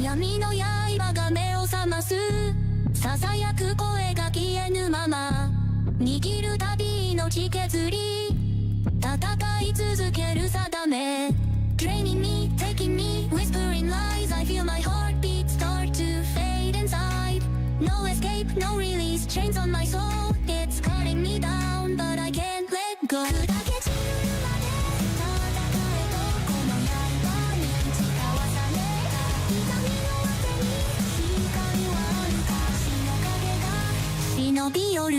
闇の刃が目を覚ます。囁く声が消えぬまま、握るたび命削り、戦い続ける定め。Draining me, taking me, whispering lies. I feel my heartbeat start to fade inside. No escape, no release, chains on my soul. It's cutting me down, but I can't let go. 砕け散るまで戦えとこの刃に誓わされた。痛みの果てに光はあるか。死の影が忍び寄る。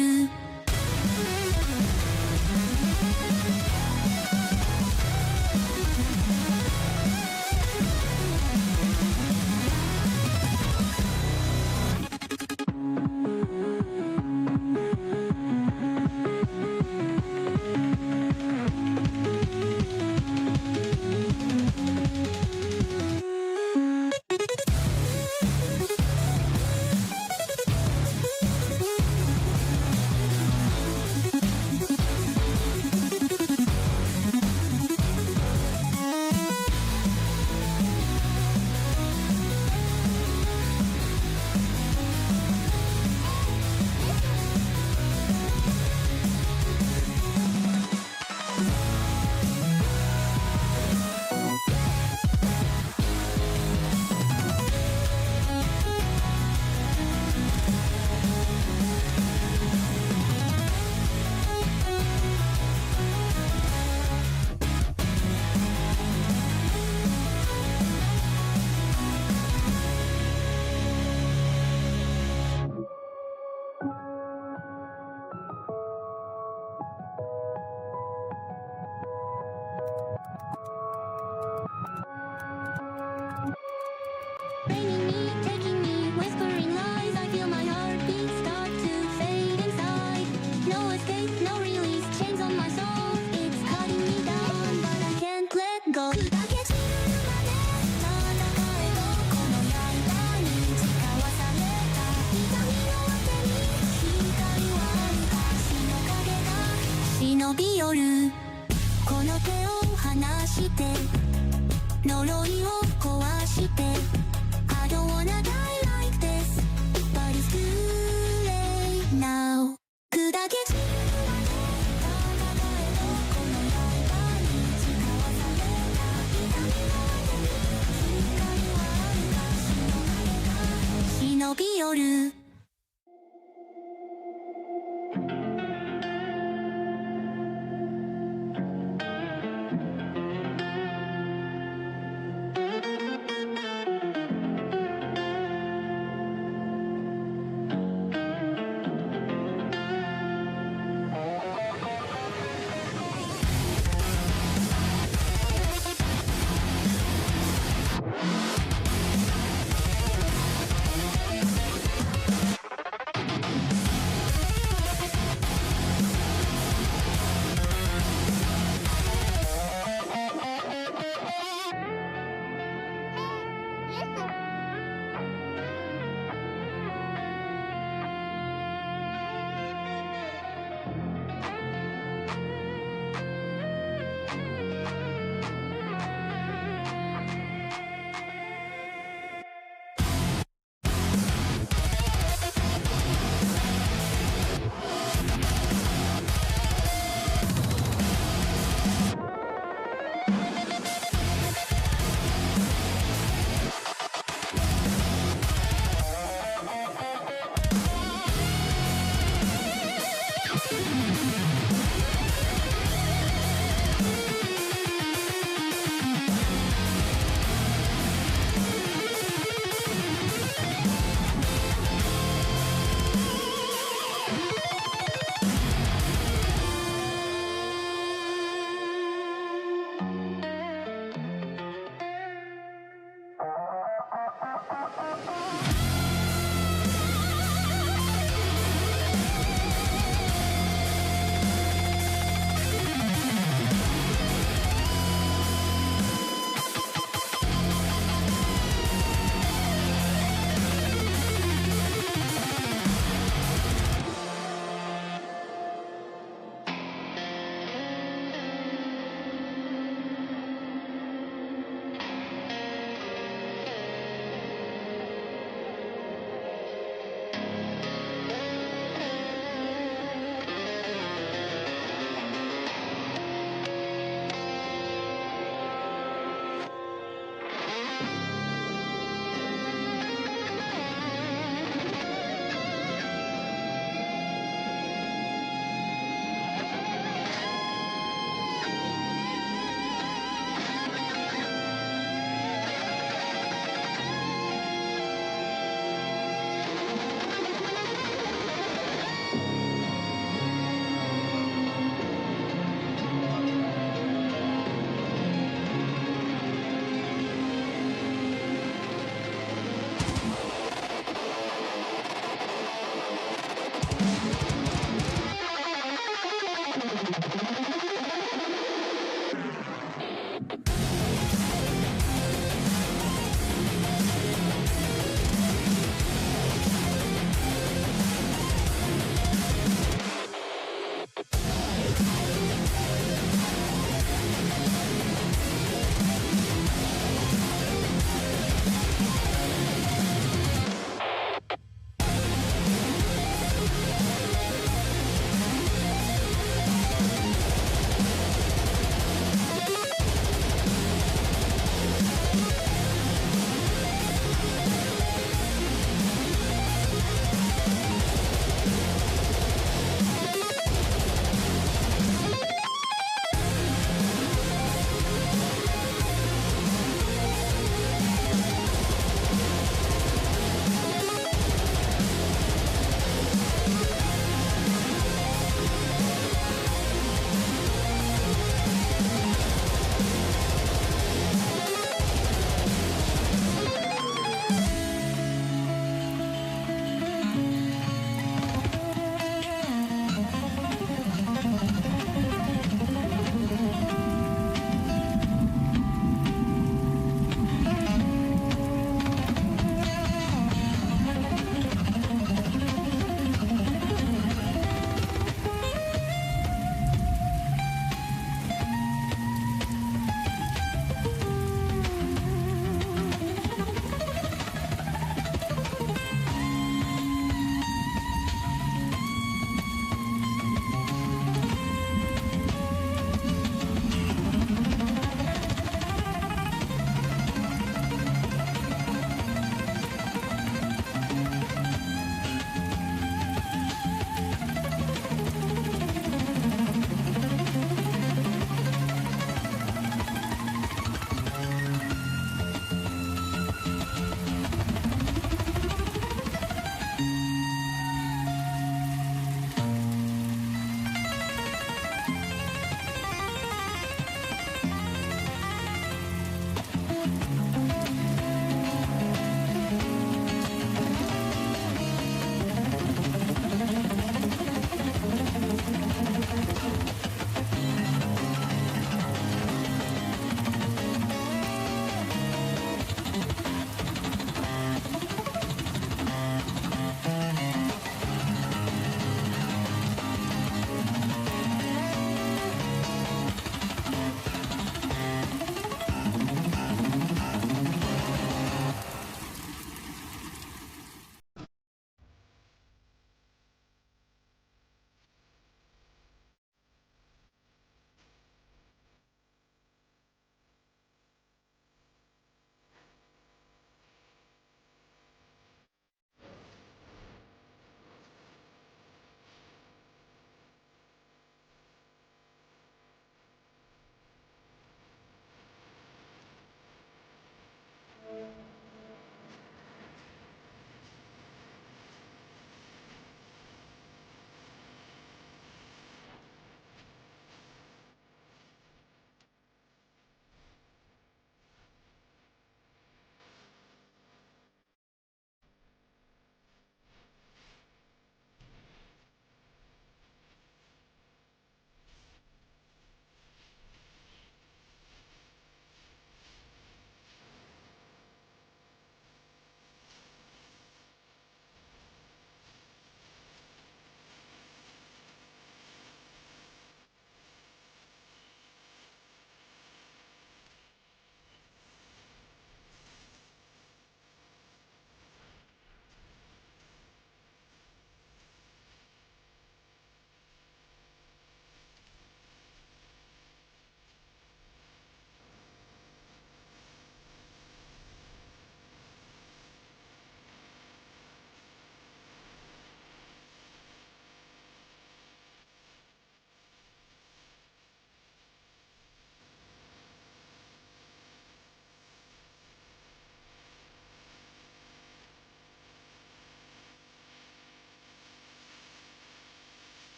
忍び寄る。この手を離して呪いを壊して I don't wanna die like this But it's too late now 砕け散るまで戦えとこの刃に誓わされた痛みの果てに光はあるか死の影が忍び寄る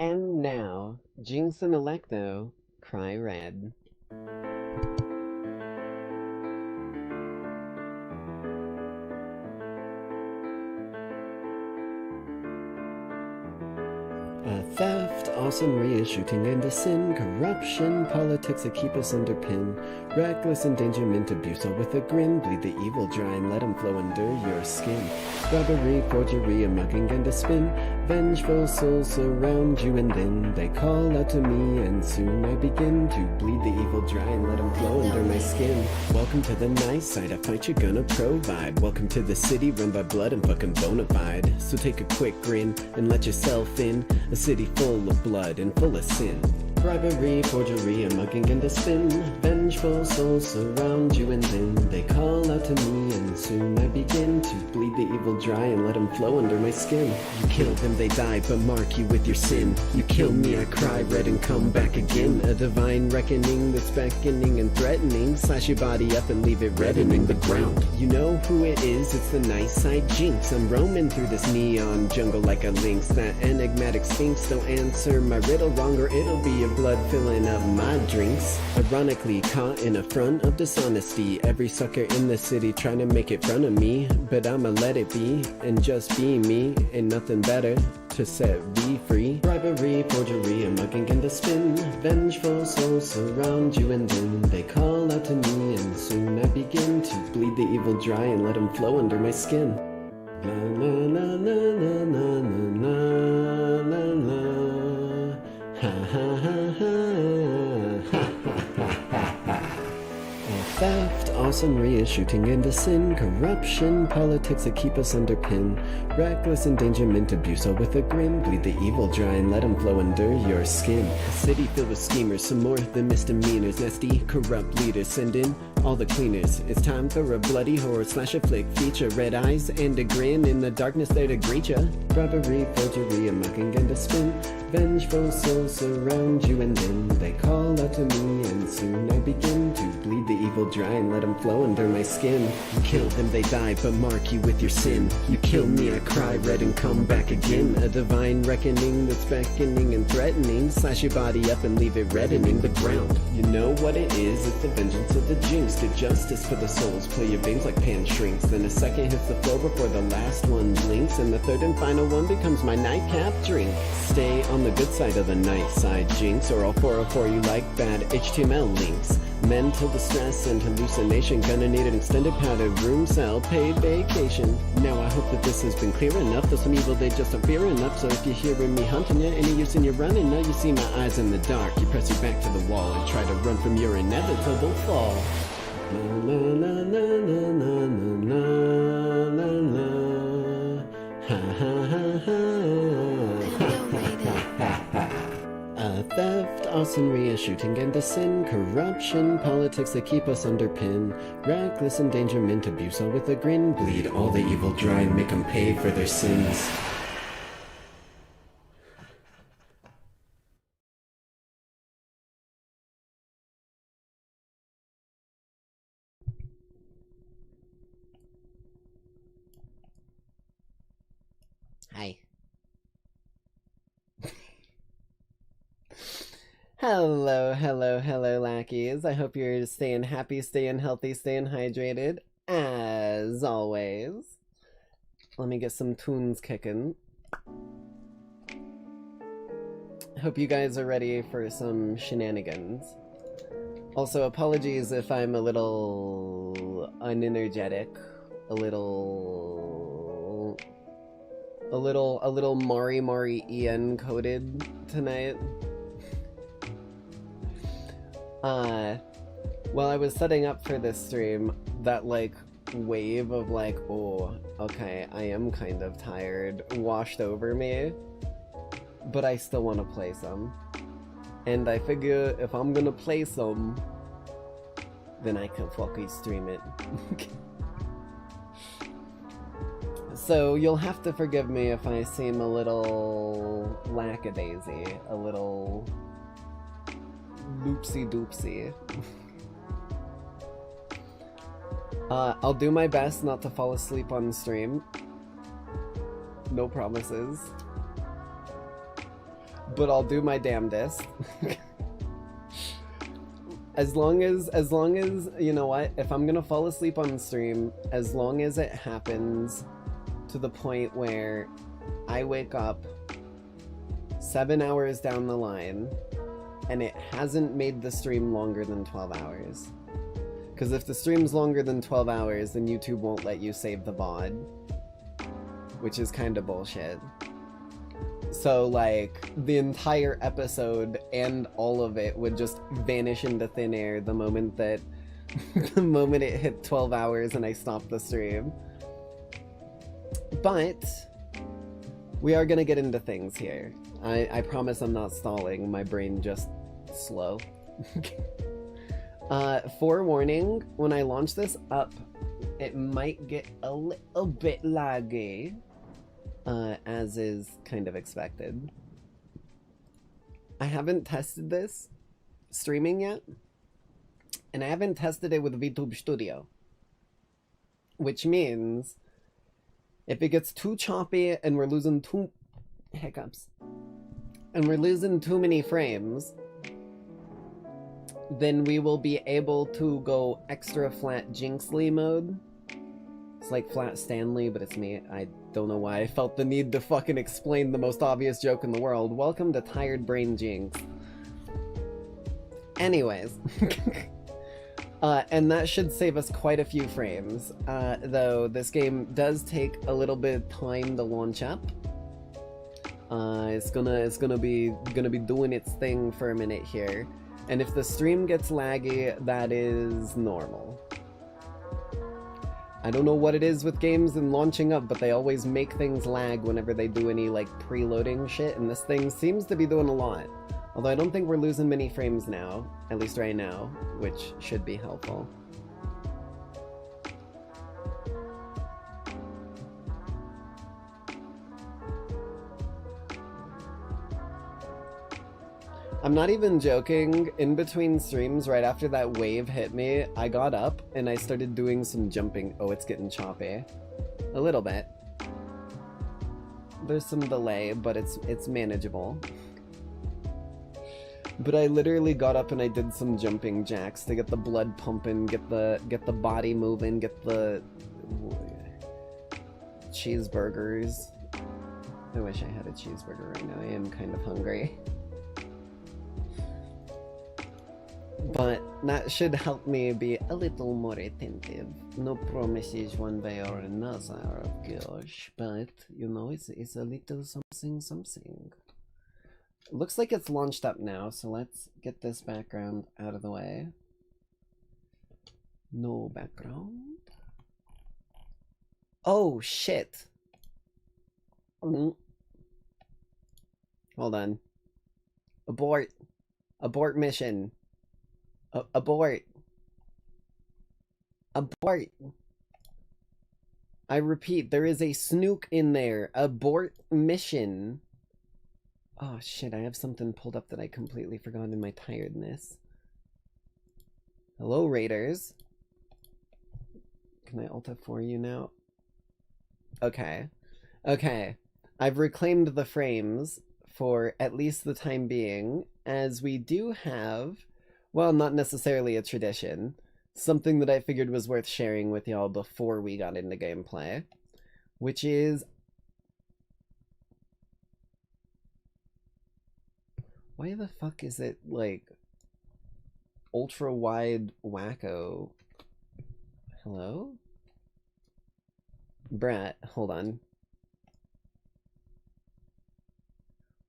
And now, Jinx and Electo cry red. Theft, awesomery, shooting into sin, corruption, politics that keep us under pin, reckless endangerment, abuse all with a grin, bleed the evil dry and let 'em flow under your skin. Robbery, forgery, a mugging and a spin, vengeful souls surround you and then they call out to me and soon I begin to bleed the evil dry and let 'em flow under my skin. Welcome to the nice side, a fight you're gonna provide. Welcome to the city run by blood and fucking bona fide. So take a quick grin and let yourself in, a city full of blood and full of sin. Bribery, forgery, a mugging and a spin, vengeful souls surround you and then they call out to me and soon I begin to bleed the evil dry and let 'em flow under my skin. You kill them, they die, but mark you with your sin. You kill me, I cry red and come back again. A divine reckoning that's beckoning and threatening. Slash your body up and leave it reddening the ground. You know who it is, it's the nice side Jinx. I'm roaming through this neon jungle like a lynx. That enigmatic sphinx, don't answer my riddle wrong or it'll be your blood filling up my drinks. Ironically caught in a front of dishonesty, every sucker in the city trying to make it front of me, but I'ma let it be and just be me. Ain't nothing better to set me free. Bribery, forgery, a mugging and a spin, vengeful souls surround you and then they call out to me and soon I begin to bleed the evil dry and let 'em flow under my skin. La la la la la la la la la. Ha ha ha ha ha ha ha ha. Theft, awesomery, shooting into sin, corruption, politics that keep us under pin, reckless endangerment, abuse all with a grin, bleed the evil dry and let 'em flow under your skin. A city filled with schemers, some more than misdemeanors, nasty, corrupt leaders, send in all the cleaners. It's time for a bloody horror slash a flick feature, red eyes and a grin in the darkness there to greet ya. Robbery, forgery, a mugging and a spin, vengeful souls surround you and then they call out to me and soon I begin to bleed the evil dry and let 'em flow under my skin. You kill them, they die, but mark you with your sin. You kill me, I cry red and come back again. A divine reckoning that's beckoning and threatening. Slash your body up and leave it reddening the ground. You know what it is, it's the vengeance of the Jinx. Get justice for the souls, play your veins like pan shrinks. Then a second hits the floor before the last one blinks, and the third and final one becomes my nightcap drink. Stay on the good side of the night side, Jinx, or I'll 404 you like bad HTML links. Mental distress and hallucination, gonna need an extended padded room cell, paid vacation. Now I hope that this has been clear enough, though some evil they just don't fear enough. So if you're hearing me hunting you, any use in your running, now you see my eyes in the dark. You press your back to the wall and try to run from your inevitable fall. La la la la la la la la la. Ha ha ha ha. Theft, awesomery, shooting and a sin, corruption, politics that keep us under pin, reckless endangerment, abuse all with a grin, bleed all the evil dry and make 'em pay for their sins. Hi. Hello, hello, hello, Lackeys. I hope you're staying happy, staying healthy, staying hydrated, as always. Let me get some tunes kicking. Hope you guys are ready for some shenanigans. Also, apologies if I'm a little unenergetic, a little Mari Ian coded tonight. While I was setting up for this stream, that like wave of like, oh, okay, I am kind of tired, washed over me, but I still want to play some. And I figure if I'm gonna play some, then I can fucking stream it. So you'll have to forgive me if I seem a little lackadaisy, a little loopsy-doopsy. I'll do my best not to fall asleep on stream. No promises. but I'll do my damnedest. As long as, you know what, if I'm gonna fall asleep on stream, as long as it happens to the point where I wake up 7 hours down the line and it hasn't made the stream longer than 12 hours. Because if the stream's longer than 12 hours, then YouTube won't let you save the VOD, which is kind of bullshit. So, like, the entire episode and all of it would just vanish into thin air the moment that the moment it hit 12 hours and I stopped the stream. But we are gonna get into things here. I promise I'm not stalling, my brain just slow. Forewarning, when I launch this up, it might get a little bit laggy. As is kind of expected. I haven't tested this streaming yet, and I haven't tested it with VTube Studio, which means if it gets too choppy and we're losing too many frames, then we will be able to go extra flat Jinxly mode. It's like Flat Stanley, but it's me. I don't know why I felt the need to fucking explain the most obvious joke in the world. Welcome to Tired Brain Jinx. Anyways. And that should save us quite a few frames. Though this game does take a little bit of time to launch up. It's gonna be doing its thing for a minute here. And if the stream gets laggy, that is normal. I don't know what it is with games and launching up, but they always make things lag whenever they do any, like, preloading shit, and this thing seems to be doing a lot. Although I don't think we're losing many frames now, at least right now, which should be helpful. I'm not even joking, in between streams, right after that wave hit me, I got up and I started doing some jumping. Oh, it's getting choppy. A little bit. There's some delay, but it's manageable. But I literally got up and I did some jumping jacks to get the blood pumping, get the body moving, get the cheeseburgers. I wish I had a cheeseburger right now. I am kind of hungry. But that should help me be a little more attentive. No promises one way or another, of course, but, you know, it's a little something. Looks like it's launched up now, so let's get this background out of the way. No background. Oh, shit. Hold on. Abort. Abort mission. Abort. Abort. I repeat, there is a snook in there. Abort mission. Oh shit, I have something pulled up that I completely forgot in my tiredness. Hello, Raiders. Can I alt F4 you now? Okay. Okay. I've reclaimed the frames for at least the time being, as we do have, well, not necessarily a tradition, something that I figured was worth sharing with y'all before we got into gameplay, which is... Why the fuck is it, like, ultra-wide wacko? Hello? Brat, hold on.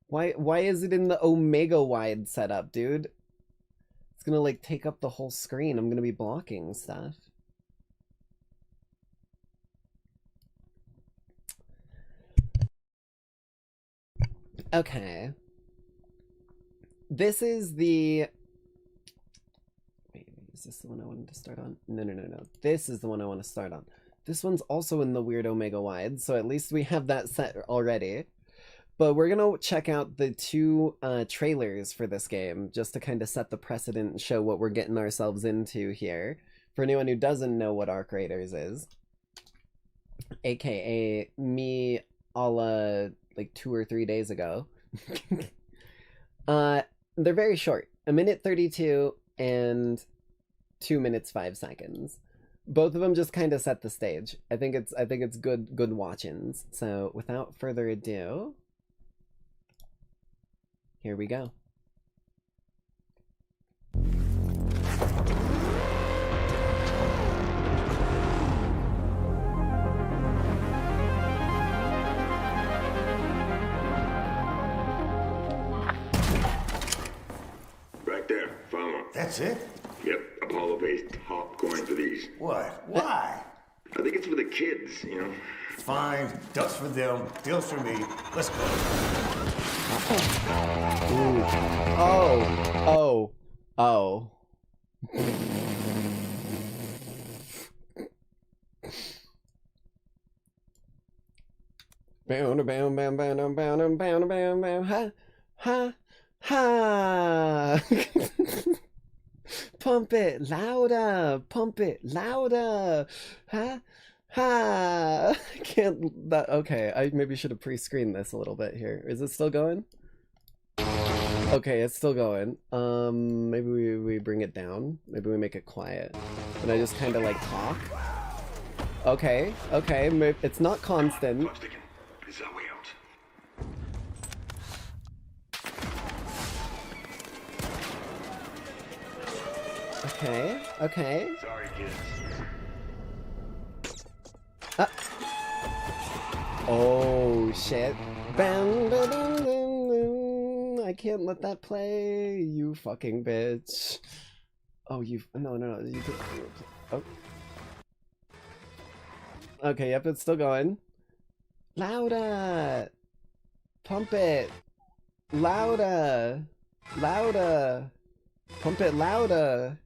Why is it in the Omega wide setup, dude? It's gonna, like, take up the whole screen. I'm gonna be blocking stuff. Okay. This is the... Wait, is this the one I wanted to start on? No. This is the one I want to start on. This one's also in the weird Omega wide, so at least we have that set already. But we're gonna check out the two trailers for this game, just to kind of set the precedent and show what we're getting ourselves into here. For anyone who doesn't know what Arc Raiders is, aka me a la, like, 2 or 3 days ago, They're very short. 1:32 and 2:05. Both of them just kind of set the stage. I think it's good watchings. So without further ado, here we go. Right there, follow. That's it? Yep, Apollo pays top coin for these. What? Why? I think it's for the kids, you know? Fine. Ducks for them, deals for me. Let's go. Oh. Bam, bam, bam, bam, bam, bam, bam, bam, ha, ha, ha. Pump it louder, ha, ha. I can't, that, okay, I maybe should have pre-screened this a little bit here. Is it still going? Okay, it's still going. Maybe we bring it down. Maybe we make it quiet. And I just kind of like talk. Okay, it's not constant. Is that way out? Okay. Sorry, kids. Oh, shit. Bam, bam, bam, bam, bam. I can't let that play, you fucking bitch. Oh, you... No, you could... Oh. Okay, yep, it's still going. Louder! Pump it! Louder! Pump it louder!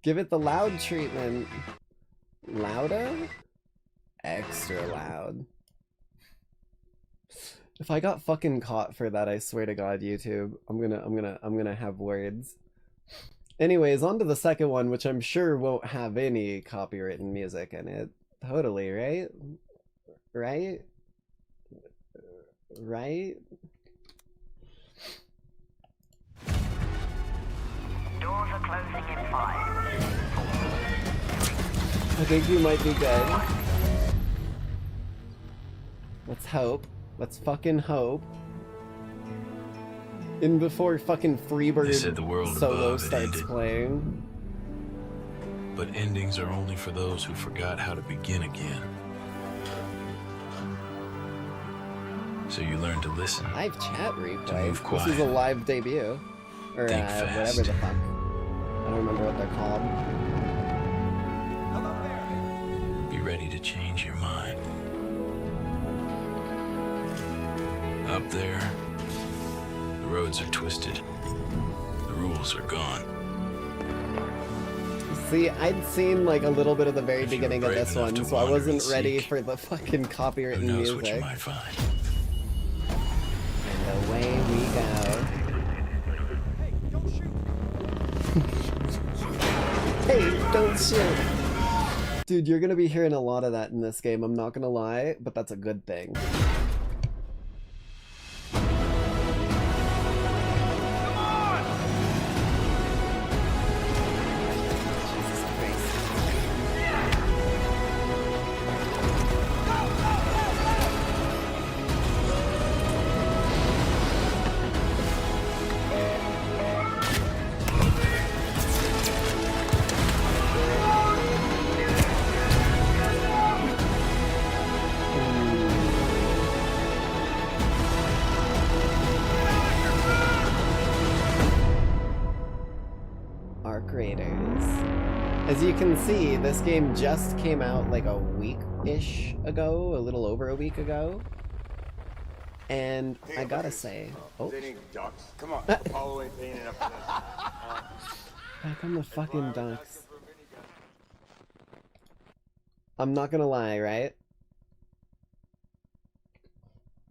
Give it the loud treatment. Louder? Extra loud. If I got fucking caught for that, I swear to God, YouTube, I'm gonna have words. Anyways, on to the second one, which I'm sure won't have any copywritten music in it. Totally, right? Right? Doors are closing in 5. I think you might be good. Let's hope. Let's fucking hope. In before fucking Freebird solo starts playing. But endings are only for those who forgot how to begin again. So you learn to listen. Live chat replay. move quiet. This is a live debut. Or whatever the fuck. I don't remember what they're called. Be ready to change your mind. Up there, the roads are twisted. The rules are gone. See, I'd seen like a little bit of the very If you were beginning of brave this enough one, to so I wander wasn't and ready seek, for the fucking copywritten Who knows music. what you might find? And away we go. Hey, don't shoot! Dude, you're gonna be hearing a lot of that in this game, I'm not gonna lie, but that's a good thing. As you can see, this game just came out like a week-ish ago, a little over a week ago. And I gotta say... Oh. They need ducks. Come on, Apollo ain't paying enough for this. Back on the fucking ducks. I'm not gonna lie, right?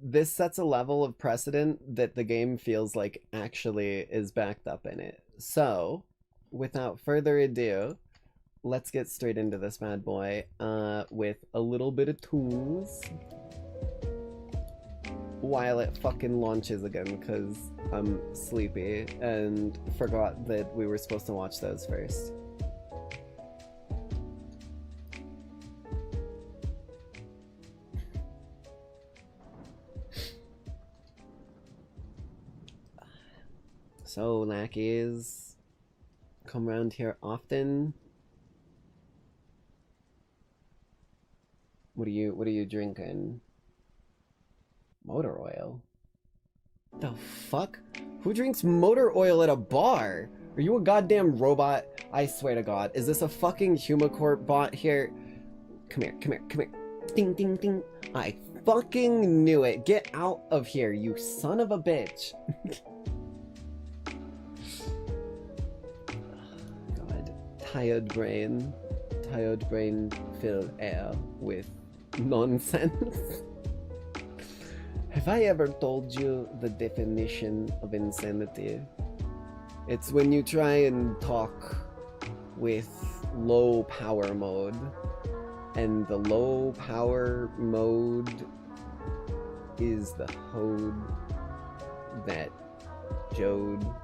This sets a level of precedent that the game feels like actually is backed up in it. So, without further ado, let's get straight into this bad boy with a little bit of tunes. while it fucking launches again because I'm sleepy and forgot that we were supposed to watch those first. So, Lackeys, come around here often. What are you drinking? Motor oil? The fuck? Who drinks motor oil at a bar? Are you a goddamn robot? I swear to God. Is this a fucking Humacorp bot here? Come here, come here, come here. Ding, ding, ding. I fucking knew it. Get out of here, you son of a bitch. God. Tired brain fill air with nonsense. Have I ever told you the definition of insanity? It's when you try and talk with low power mode, and the low power mode is the Hoard that Jode.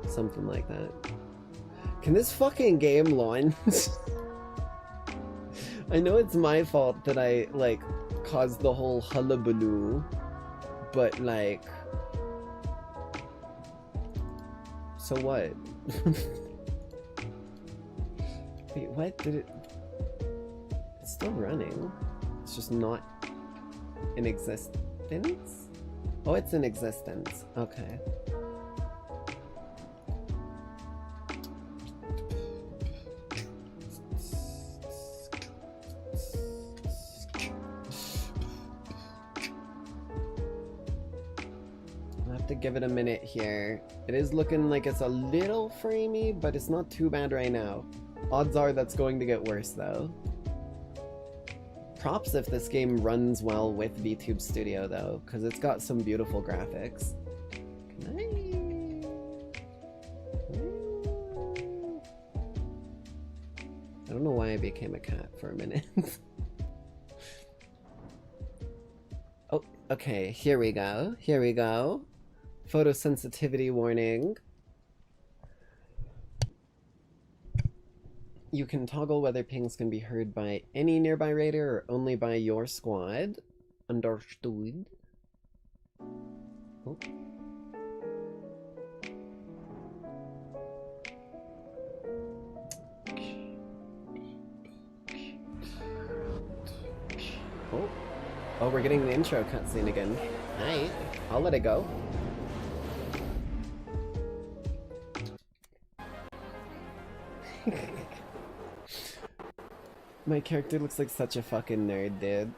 Something like that. Can this fucking game launch? I know it's my fault that I, like, caused the whole hullabaloo, but, like... So what? Wait, what? Did it... It's still running. It's just not in existence? Oh, it's in existence. Okay. Give it a minute here. It is looking like it's a little framey, but it's not too bad right now. Odds are that's going to get worse though. Props if this game runs well with VTube Studio though, because it's got some beautiful graphics. Can I don't know why I became a cat for a minute. Oh, okay, here we go. Here we go. Photosensitivity warning. You can toggle whether pings can be heard by any nearby raider or only by your squad. Understood. Oh. Oh. Oh, we're getting the intro cutscene again. Alright, I'll let it go. My character looks like such a fucking nerd, dude.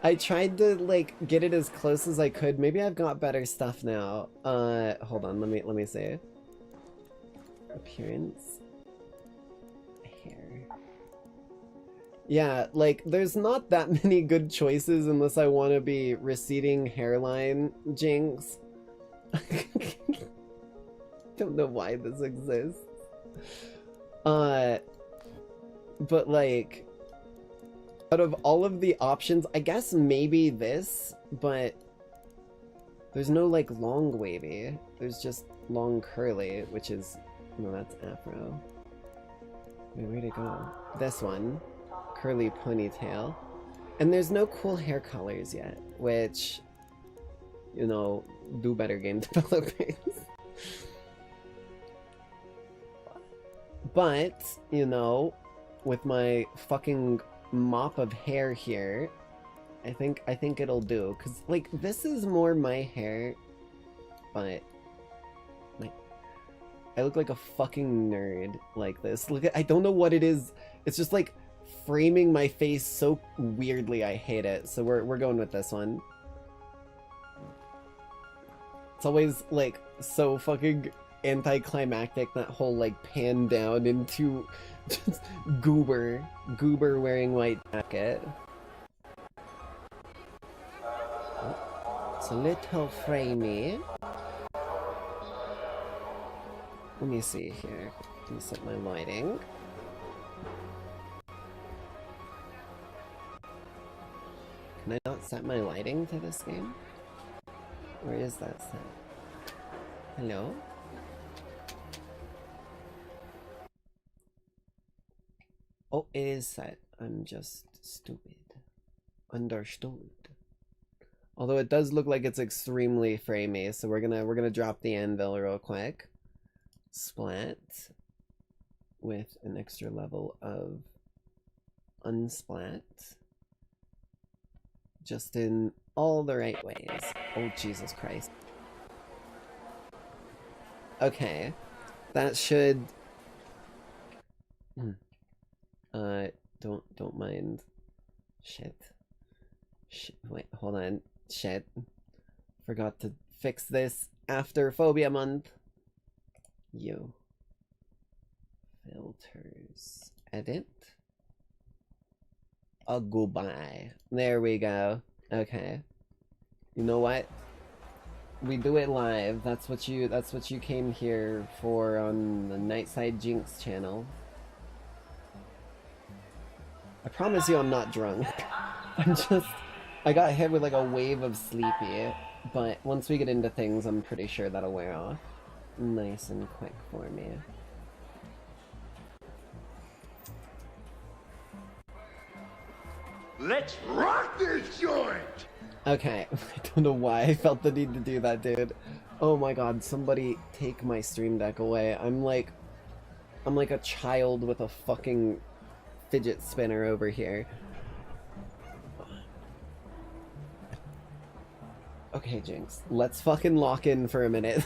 I tried to, like, get it as close as I could. Maybe I've got better stuff now. Hold on, let me see. Appearance. Hair. Yeah, like, there's not that many good choices unless I want to be receding hairline Jinx. Don't know why this exists. But like, out of all of the options, I guess maybe this, but there's no like long wavy. There's just long curly, which is, no, that's afro. Wait, where'd it go? This one, curly ponytail. And there's no cool hair colors yet, which, you know, do better game developers. But, you know, with my fucking mop of hair here, I think it'll do. Cause like this is more my hair, but like I look like a fucking nerd like this. Look at, I don't know what it is. It's just like framing my face so weirdly. I hate it. So we're going with this one. It's always like so fucking anticlimactic, that whole like pan down into just goober wearing white jacket. Oh, it's a little framey. Let me see here. Let me set my lighting. Can I not set my lighting to this game? Where is that set? Hello? Oh, it is set. I'm just stupid. Understood. Although it does look like it's extremely framey, so we're gonna drop the anvil real quick. Splat with an extra level of unsplat. Just in all the right ways. Oh, Jesus Christ. Okay. That should... don't mind. Shit. Wait, hold on. Shit. Forgot to fix this after Phobia Month. You. Filters. Edit. Oh, goodbye. There we go. Okay. You know what? We do it live. That's what you came here for on the Nightside Jinx channel. I promise you I'm not drunk. I got hit with like a wave of sleepy, but once we get into things, I'm pretty sure that'll wear off. Nice and quick for me. Let's rock this joint! Okay, I don't know why I felt the need to do that, dude. Oh my god, somebody take my stream deck away. I'm like a child with a fucking fidget spinner over here. Okay, Jinx, let's fucking lock in for a minute.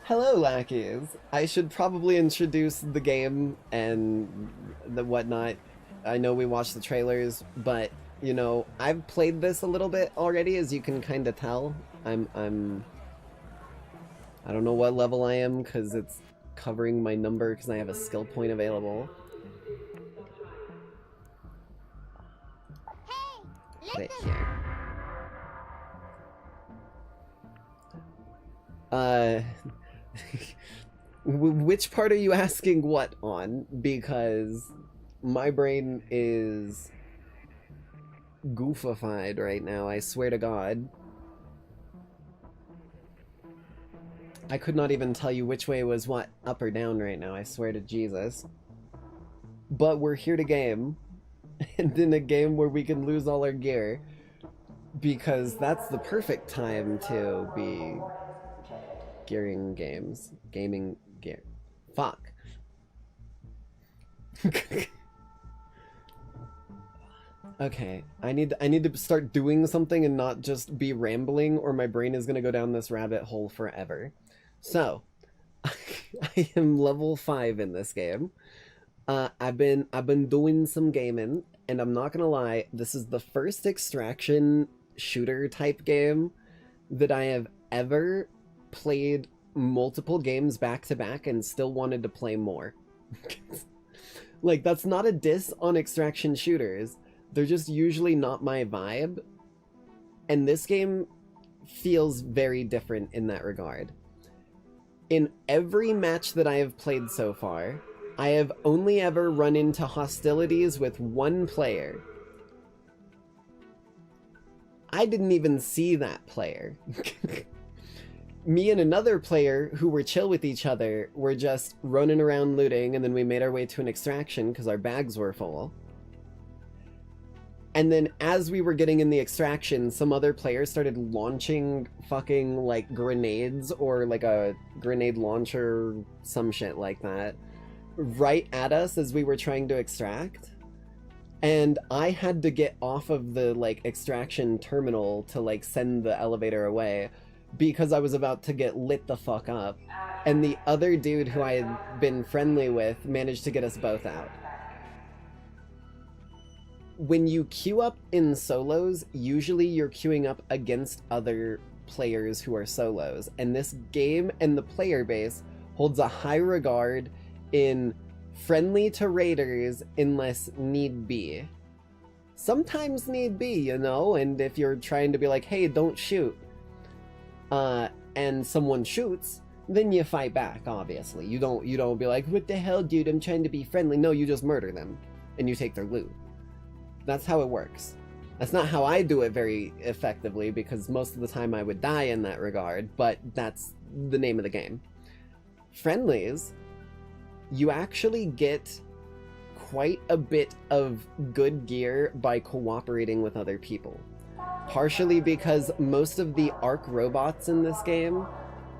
Hello, Lackeys. I should probably introduce the game and the whatnot. I know we watched the trailers, but, you know, I've played this a little bit already, as you can kind of tell. I don't know what level I am, because it's covering my number, because I have a skill point available. Put it here. Which part are you asking what on? Because my brain is goofified right now, I swear to God. I could not even tell you which way was what, up or down right now, I swear to Jesus. But we're here to game, and in a game where we can lose all our gear, because that's the perfect time to be gearing games. Gaming gear. Fuck. Okay, I need to start doing something and not just be rambling, or my brain is gonna go down this rabbit hole forever. So, I am level 5 in this game. I've been doing some gaming, and I'm not gonna lie, this is the first extraction shooter type game that I have ever played multiple games back to back and still wanted to play more. Like, that's not a diss on extraction shooters. They're just usually not my vibe. And this game feels very different in that regard. In every match that I have played so far, I have only ever run into hostilities with one player. I didn't even see that player. Me and another player who were chill with each other were just running around looting, and then we made our way to an extraction because our bags were full. And then as we were getting in the extraction, some other players started launching fucking, like, grenades or, like, a grenade launcher, some shit like that, right at us as we were trying to extract. And I had to get off of the, like, extraction terminal to, like, send the elevator away because I was about to get lit the fuck up. And the other dude who I had been friendly with managed to get us both out. When you queue up in solos, usually you're queuing up against other players who are solos, and this game and the player base holds a high regard in friendly to raiders unless need be. Sometimes need be, you know, and if you're trying to be like, hey, don't shoot, and someone shoots, then you fight back, obviously. You don't be like, what the hell, dude, I'm trying to be friendly. No, you just murder them, and you take their loot. That's how it works. That's not how I do it very effectively, because most of the time I would die in that regard, but that's the name of the game. Friendlies, you actually get quite a bit of good gear by cooperating with other people. Partially because most of the arc robots in this game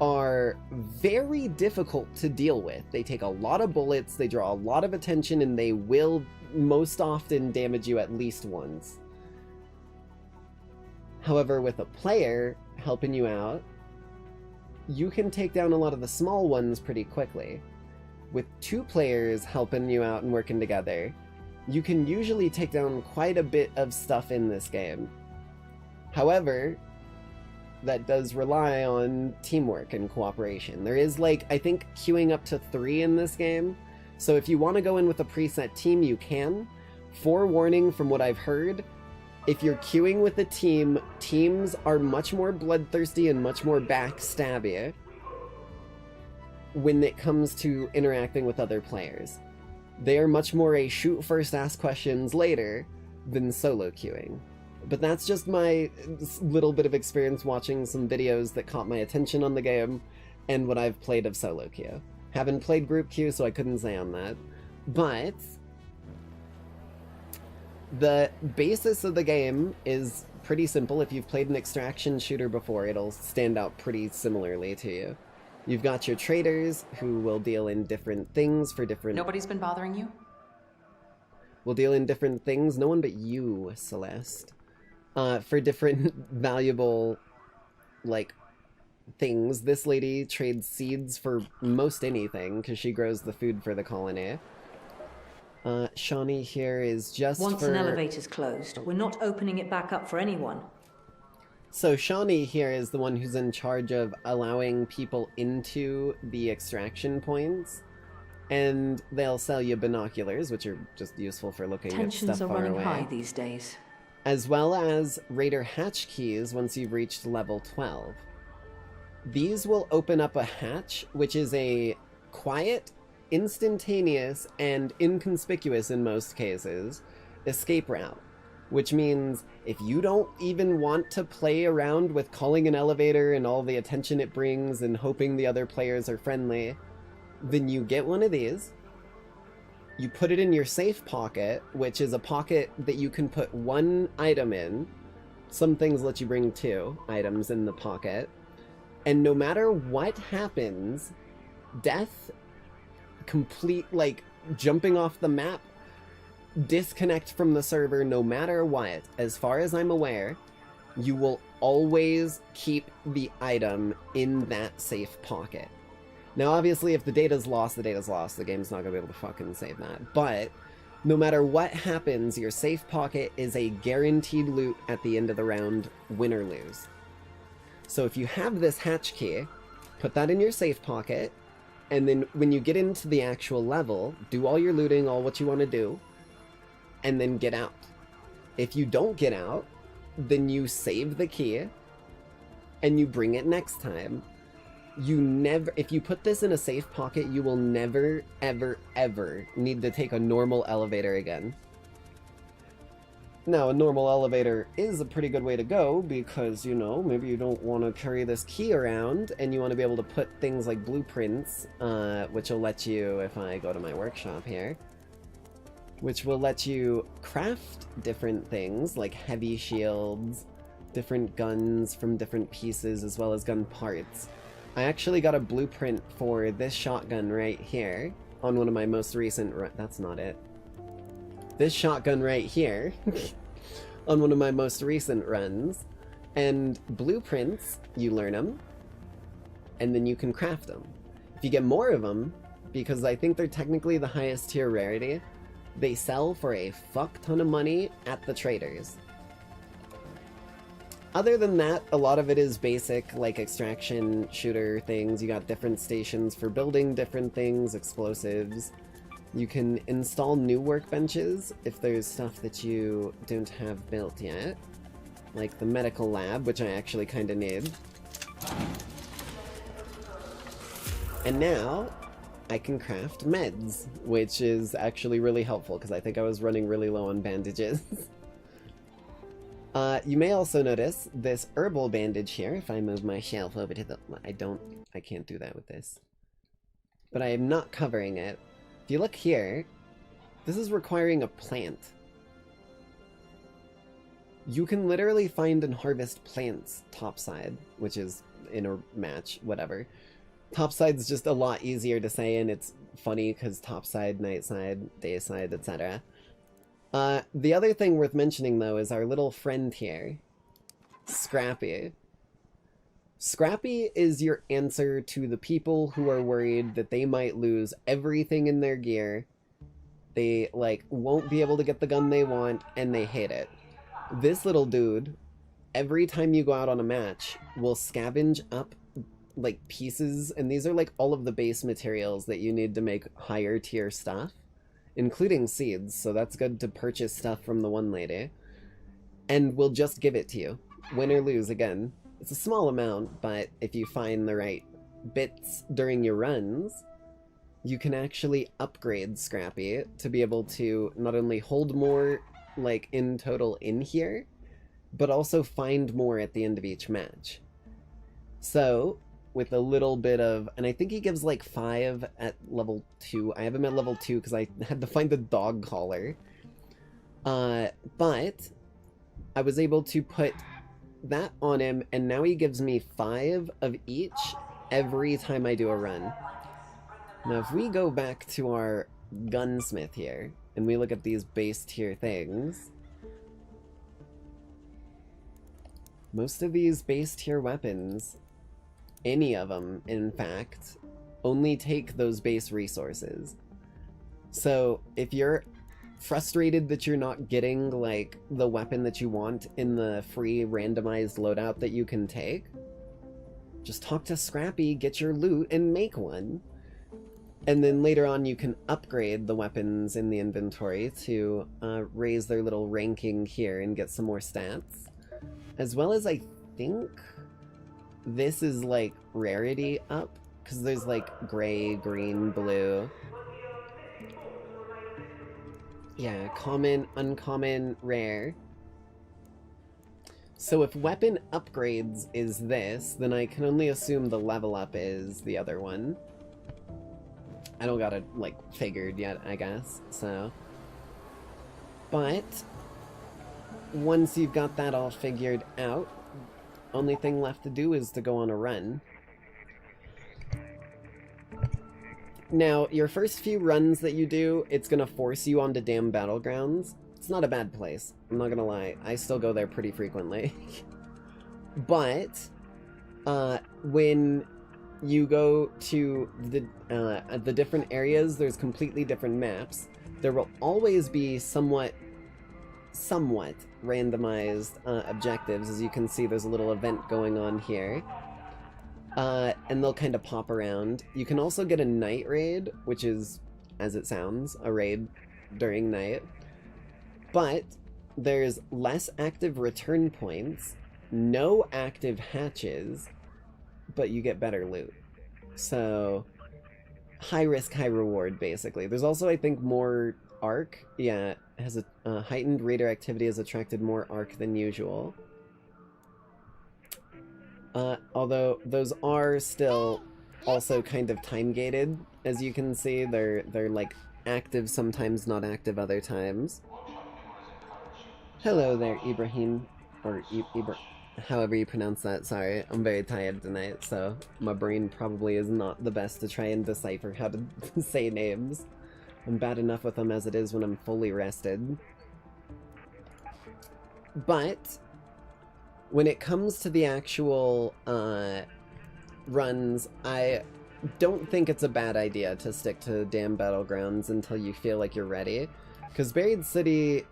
are very difficult to deal with. They take a lot of bullets, they draw a lot of attention, and they will most often damage you at least once. However, with a player helping you out, you can take down a lot of the small ones pretty quickly. With 2 players helping you out and working together, you can usually take down quite a bit of stuff in this game. However, that does rely on teamwork and cooperation. There is, like, I think queuing up to 3 in this game, so if you want to go in with a preset team, you can. Forewarning from what I've heard, if you're queuing with a team, teams are much more bloodthirsty and much more backstabby when it comes to interacting with other players. They are much more a shoot first, ask questions later than solo queuing. But that's just my little bit of experience watching some videos that caught my attention on the game, and what I've played of solo queue. Haven't played group queue, so I couldn't say on that. But the basis of the game is pretty simple. If you've played an extraction shooter before, it'll stand out pretty similarly to you. You've got your traders, who will deal in different things for different... Nobody's been bothering you? Will deal in different things. No one but you, Celeste. For different valuable, like, things. This lady trades seeds for most anything, because she grows the food for the colony. Shawnee here is just Once for... an elevator's closed, we're not opening it back up for anyone. So Shawnee here is the one who's in charge of allowing people into the extraction points, and they'll sell you binoculars, which are just useful for looking at Tensions stuff are far running away. high these days. As well as Raider hatch keys once you've reached level 12. These will open up a hatch, which is a quiet, instantaneous, and inconspicuous in most cases, escape route. Which means if you don't even want to play around with calling an elevator and all the attention it brings and hoping the other players are friendly, then you get one of these. You put it in your safe pocket, which is a pocket that you can put 1 item in. Some things let you bring 2 items in the pocket. And no matter what happens, death, complete, like, jumping off the map, disconnect from the server, no matter what, as far as I'm aware, you will always keep the item in that safe pocket. Now, obviously, if the data's lost, the data's lost. The game's not gonna be able to fucking save that. But no matter what happens, your safe pocket is a guaranteed loot at the end of the round, win or lose. So if you have this hatch key, put that in your safe pocket, and then when you get into the actual level, do all your looting, all what you want to do, and then get out. If you don't get out, then you save the key, and you bring it next time. You never, if you put this in a safe pocket, you will never, ever, ever need to take a normal elevator again. Now, a normal elevator is a pretty good way to go because, you know, maybe you don't want to carry this key around and you want to be able to put things like blueprints, which will let you, if I go to my workshop here, which will let you craft different things like heavy shields, different guns from different pieces, as well as gun parts. I actually got a blueprint for this shotgun right here on one of my most recent that's not it. This shotgun right here on one of my most recent runs. And blueprints, you learn them, and then you can craft them. If you get more of them, because I think they're technically the highest tier rarity, they sell for a fuck ton of money at the traders. Other than that, a lot of it is basic, like extraction shooter things. You got different stations for building different things, explosives. You can install new workbenches if there's stuff that you don't have built yet. Like the medical lab, which I actually kinda need. And now I can craft meds, which is actually really helpful because I think I was running really low on bandages. You may also notice this herbal bandage here. If I move my shelf over to the... I can't do that with this. But I am not covering it. If you look here, this is requiring a plant. You can literally find and harvest plants topside, which is in a match, whatever. Topside's just a lot easier to say, and it's funny because topside, nightside, dayside, etc. The other thing worth mentioning, though, is our little friend here, Scrappy. Scrappy is your answer to the people who are worried that they might lose everything in their gear. They, like, won't be able to get the gun they want, and they hate it. This little dude, every time you go out on a match, will scavenge up, like, pieces, and these are, like, all of the base materials that you need to make higher tier stuff, including seeds, so that's good to purchase stuff from the one lady, and will just give it to you, win or lose again. It's a small amount, but if you find the right bits during your runs, you can actually upgrade Scrappy to be able to not only hold more, like, in total in here, but also find more at the end of each match. So, with a little bit of... and I think he gives, like, 5 at level 2. I have him at level 2 because I had to find the dog collar. But I was able to put that on him, and now he gives me 5 of each every time I do a run. Now, if we go back to our gunsmith here, and we look at these base tier things, most of these base tier weapons, any of them, in fact, only take those base resources. So, if you're frustrated that you're not getting, like, the weapon that you want in the free randomized loadout that you can take, just talk to Scrappy, get your loot, and make one. And then later on you can upgrade the weapons in the inventory to raise their little ranking here and get some more stats. As well as, I think this is, like, rarity up, because there's, like, gray, green, blue. Yeah, common, uncommon, rare. So if weapon upgrades is this, then I can only assume the level up is the other one. I don't got it, like, figured yet, I guess, so. But once you've got that all figured out, only thing left to do is to go on a run. Now, your first few runs that you do, it's gonna force you onto damn battlegrounds. It's not a bad place, I'm not gonna lie. I still go there pretty frequently. But, when you go to the different areas, there's completely different maps. There will always be somewhat randomized objectives. As you can see, there's a little event going on here. And they'll kind of pop around. You can also get a night raid, which is, as it sounds, a raid during night. But there's less active return points, no active hatches, but you get better loot. So, high risk, high reward, basically. There's also, I think, more arc. Yeah, it has a heightened raider activity has attracted more arc than usual. Although those are still also kind of time-gated, as you can see. They're like active sometimes, not active other times. Hello there, Ibrahim, or however you pronounce that. Sorry, I'm very tired tonight, so my brain probably is not the best to try and decipher how to say names. I'm bad enough with them as it is when I'm fully rested. But when it comes to the actual runs, I don't think it's a bad idea to stick to damn battlegrounds until you feel like you're ready. Because Buried City,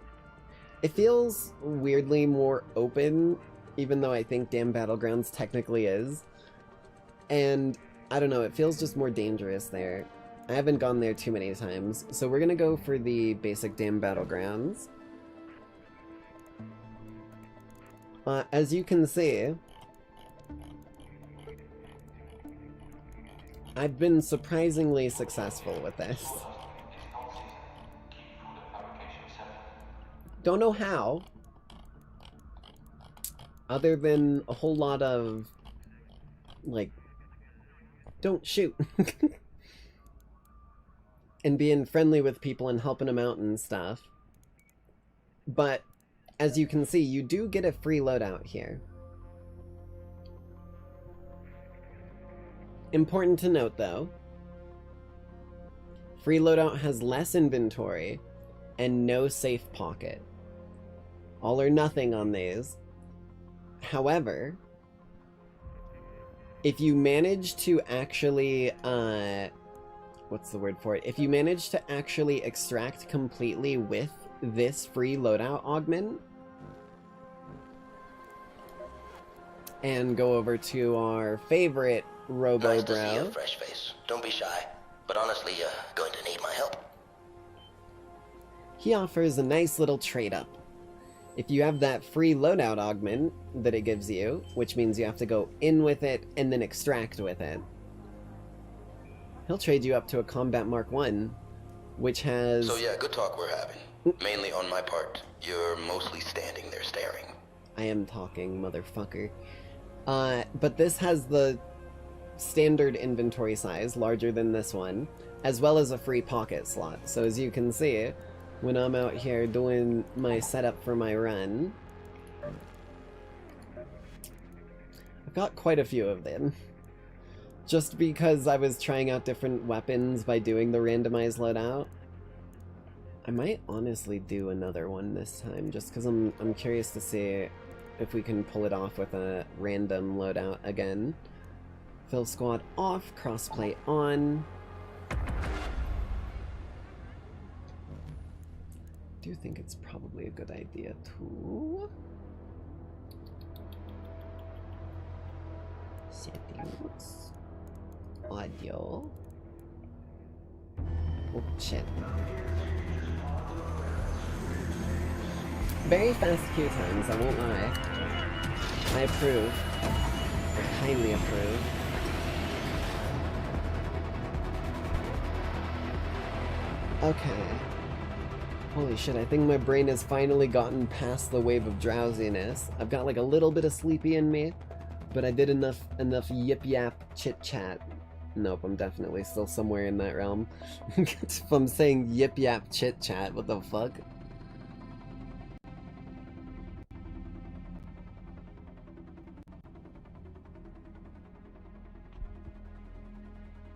it feels weirdly more open, even though I think damn battlegrounds technically is. And I don't know, it feels just more dangerous there. I haven't gone there too many times, so we're gonna go for the basic damn battlegrounds. As you can see, I've been surprisingly successful with this. Don't know how, other than a whole lot of, like, don't shoot. And being friendly with people and helping them out and stuff. But, as you can see, you do get a free loadout here. Important to note, though, free loadout has less inventory and no safe pocket. All or nothing on these. However, if you manage to actually, what's the word for it? If you manage to actually extract completely with this free loadout augment, and go over to our favorite Robo Nice to see Bro. a fresh face. Don't be shy. But honestly, you're going to need my help. He offers a nice little trade-up. If you have that free loadout augment that it gives you, which means you have to go in with it and then extract with it, he'll trade you up to a Combat Mark 1, which has... So yeah, good talk we're having. Mainly on my part. You're mostly standing there staring. I am talking, motherfucker. But this has the standard inventory size, larger than this one, as well as a free pocket slot. So as you can see, when I'm out here doing my setup for my run, I've got quite a few of them. Just because I was trying out different weapons by doing the randomized loadout. I might honestly do another one this time, just because I'm curious to see if we can pull it off with a random loadout again. Fill squad off, crossplay on. I do think it's probably a good idea to settings, audio. Oh shit. Very fast queue times, I won't lie. I approve. I kindly approve. Okay. Holy shit, I think my brain has finally gotten past the wave of drowsiness. I've got like a little bit of sleepy in me, but I did enough yip-yap chit-chat. Nope, I'm definitely still somewhere in that realm. If I'm saying yip-yap chit-chat, what the fuck?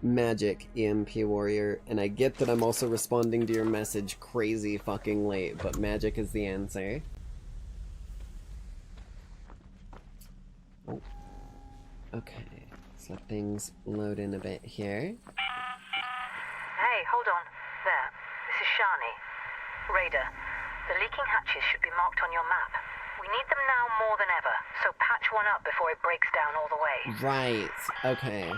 Magic, EMP Warrior, and I get that I'm also responding to your message crazy fucking late, but magic is the answer. Oh. Okay, let's let things load in a bit here. Hey, hold on. There. This is Shani. Raider, the leaking hatches should be marked on your map. We need them now more than ever, so patch one up before it breaks down all the way. Right, okay.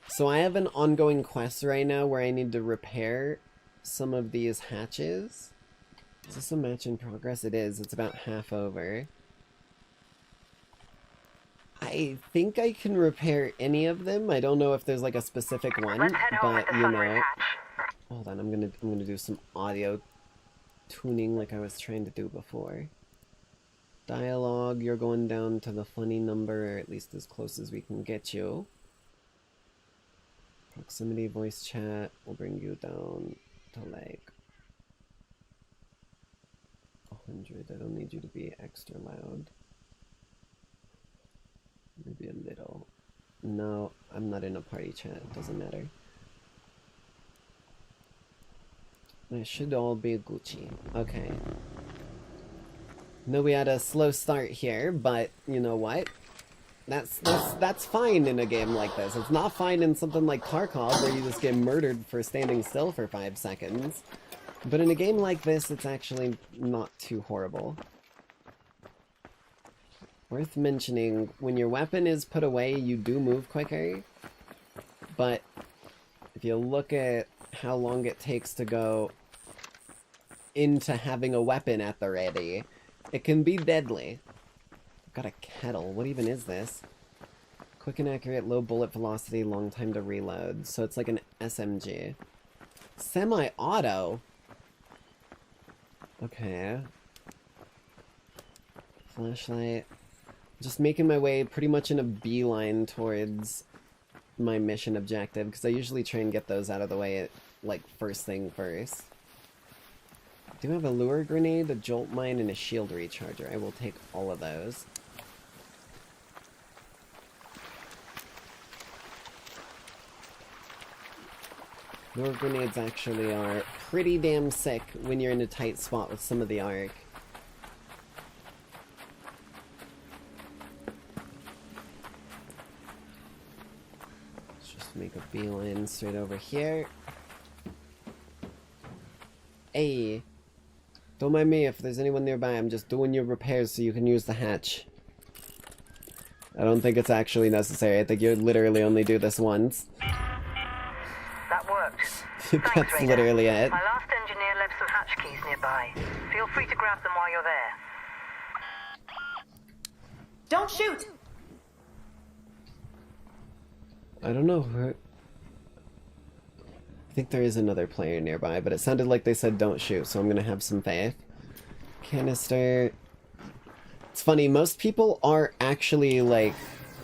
So I have an ongoing quest right now where I need to repair some of these hatches. Is this a match in progress? It is. It's about half over. I think I can repair any of them. I don't know if there's like a specific one, but you know. Hold on, I'm gonna do some audio tuning like I was trying to do before. Dialogue, you're going down to the funny number, or at least as close as we can get you. Proximity voice chat will bring you down to like 100. I don't need you to be extra loud. Maybe a little. No, I'm not in a party chat. It doesn't matter. It should all be Gucci. Okay. No, we had a slow start here, but you know what? That's fine in a game like this. It's not fine in something like Tarkov where you just get murdered for standing still for 5 seconds. But in a game like this, it's actually not too horrible. Worth mentioning, when your weapon is put away, you do move quicker. But if you look at how long it takes to go into having a weapon at the ready, it can be deadly. Got a kettle. What even is this? Quick and accurate, low bullet velocity, long time to reload. So it's like an SMG. Semi-auto? Okay. Flashlight. Just making my way pretty much in a beeline towards my mission objective, because I usually try and get those out of the way at, like, first thing first. I do have a lure grenade, a jolt mine, and a shield recharger. I will take all of those. Lure grenades actually are pretty damn sick when you're in a tight spot with some of the arc. Make a beeline straight over here. Hey, don't mind me if there's anyone nearby. I'm just doing your repairs so you can use the hatch. I don't think it's actually necessary. I think you would literally only do this once. That worked. That's Thanks, Raider. literally it. My last engineer left some hatch keys nearby. Feel free to grab them while you're there. Don't shoot! I don't know who... I think there is another player nearby, but it sounded like they said don't shoot, so I'm gonna have some faith. Canister... It's funny, most people are actually, like,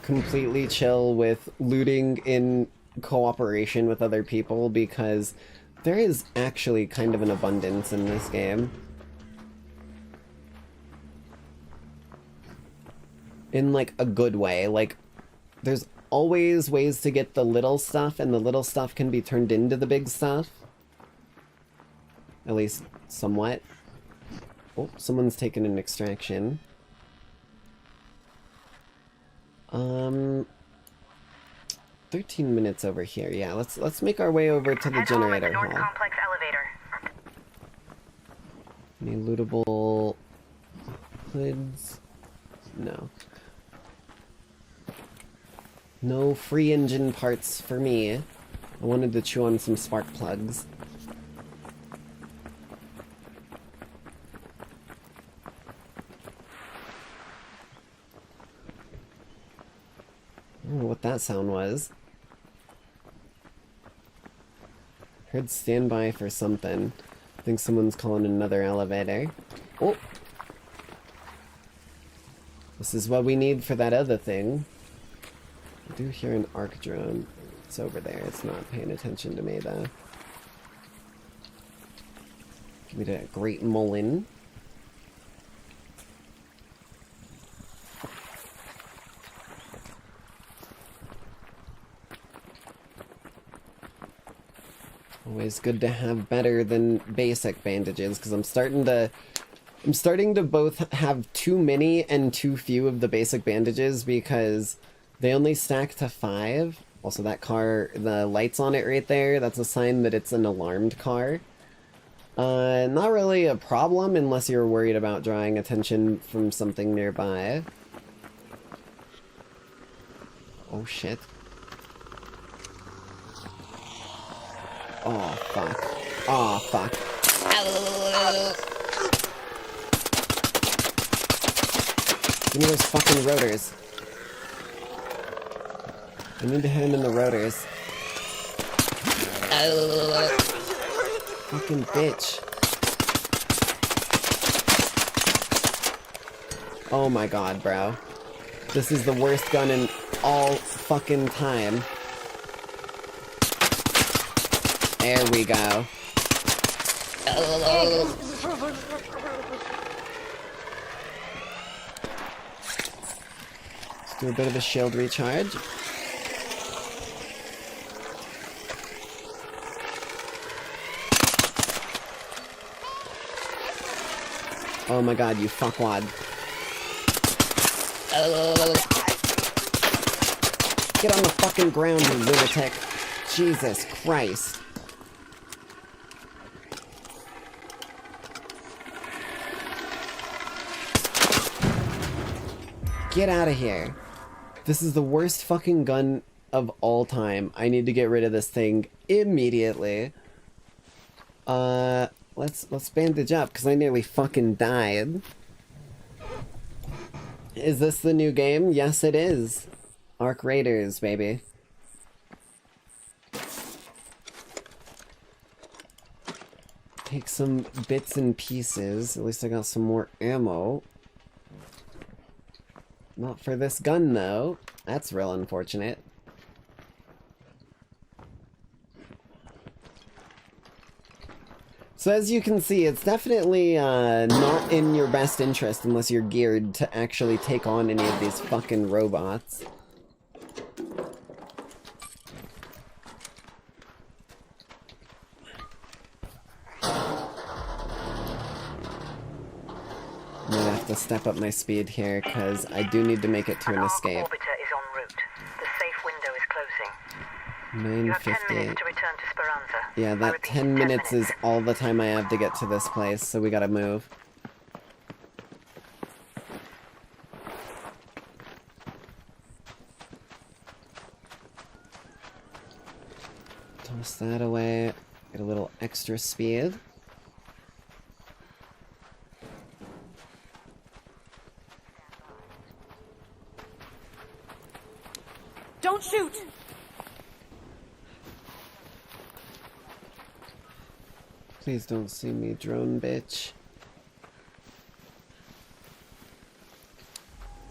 completely chill with looting in cooperation with other people, because there is actually kind of an abundance in this game. In, like, a good way. Like, there's always ways to get the little stuff, and the little stuff can be turned into the big stuff. At least, somewhat. Oh, someone's taken an extraction. 13 minutes over here. Yeah, let's make our way over to the generator hall. Complex elevator. Any lootable hoods? No. No free engine parts for me. I wanted to chew on some spark plugs. I don't know what that sound was. Heard standby for something. I think someone's calling another elevator. Oh! This is what we need for that other thing. I do hear an arc drone. It's over there. It's not paying attention to me, though. Give me that great mullen. Always good to have better than basic bandages, because I'm starting to both have too many and too few of the basic bandages, because they only stack to 5. Also, that car, the lights on it right there, that's a sign that it's an alarmed car. Not really a problem unless you're worried about drawing attention from something nearby. Oh shit. Oh fuck. Oh fuck. Give me those fucking rotors. I need to hit him in the rotors. Fucking bitch. Oh my god, bro. This is the worst gun in all fucking time. There we go. Let's do a bit of a shield recharge. Oh my god, you fuckwad. Get on the fucking ground, you lunatic. Jesus Christ. Get out of here. This is the worst fucking gun of all time. I need to get rid of this thing immediately. Let's bandage up, because I nearly fucking died. Is this the new game? Yes, it is. Arc Raiders, baby. Take some bits and pieces. At least I got some more ammo. Not for this gun, though. That's real unfortunate. So as you can see, it's definitely not in your best interest unless you're geared to actually take on any of these fucking robots. I'm gonna have to step up my speed here, because I do need to make it to an escape. Orbiter is en route. The safe window is closing. You have 10 9:58. minutes to return to Speranza. Yeah, I that repeat, 10 minutes is all the time I have to get to this place, so we gotta move. Toss that away. Get a little extra speed. Don't shoot! Please don't see me, drone bitch.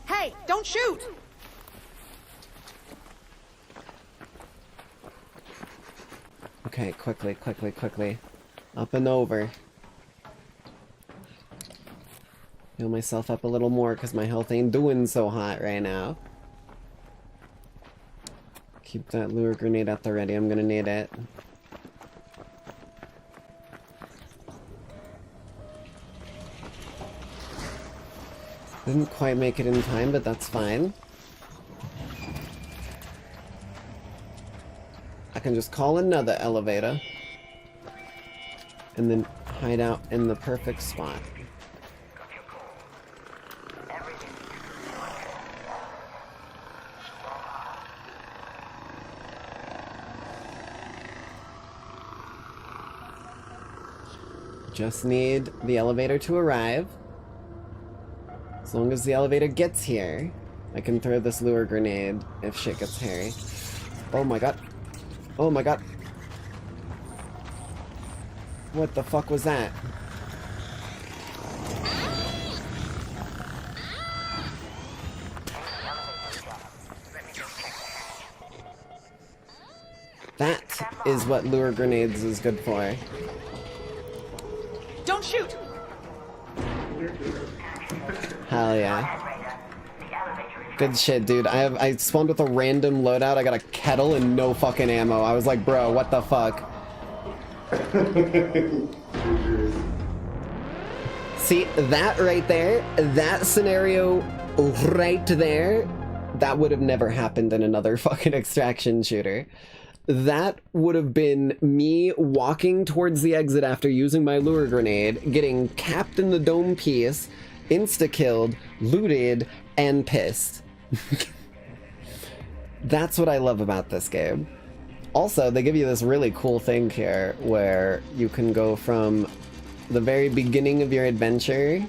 Hey, don't shoot! Okay, quickly, quickly, quickly. Up and over. Heal myself up a little more because my health ain't doing so hot right now. Keep that lure grenade at the ready, I'm gonna need it. Didn't quite make it in time, but that's fine. I can just call another elevator. And then hide out in the perfect spot. Just need the elevator to arrive. As long as the elevator gets here, I can throw this lure grenade if shit gets hairy. Oh my god. Oh my god. What the fuck was that? That is what lure grenades is good for. Don't shoot! Hell yeah. Good shit, dude. I spawned with a random loadout. I got a kettle and no fucking ammo. I was like, bro, what the fuck? See, that right there, that scenario right there, that would have never happened in another fucking extraction shooter. That would have been me walking towards the exit after using my lure grenade, getting capped in the dome piece, insta-killed, looted, and pissed. That's what I love about this game. Also, they give you this really cool thing here where you can go from the very beginning of your adventure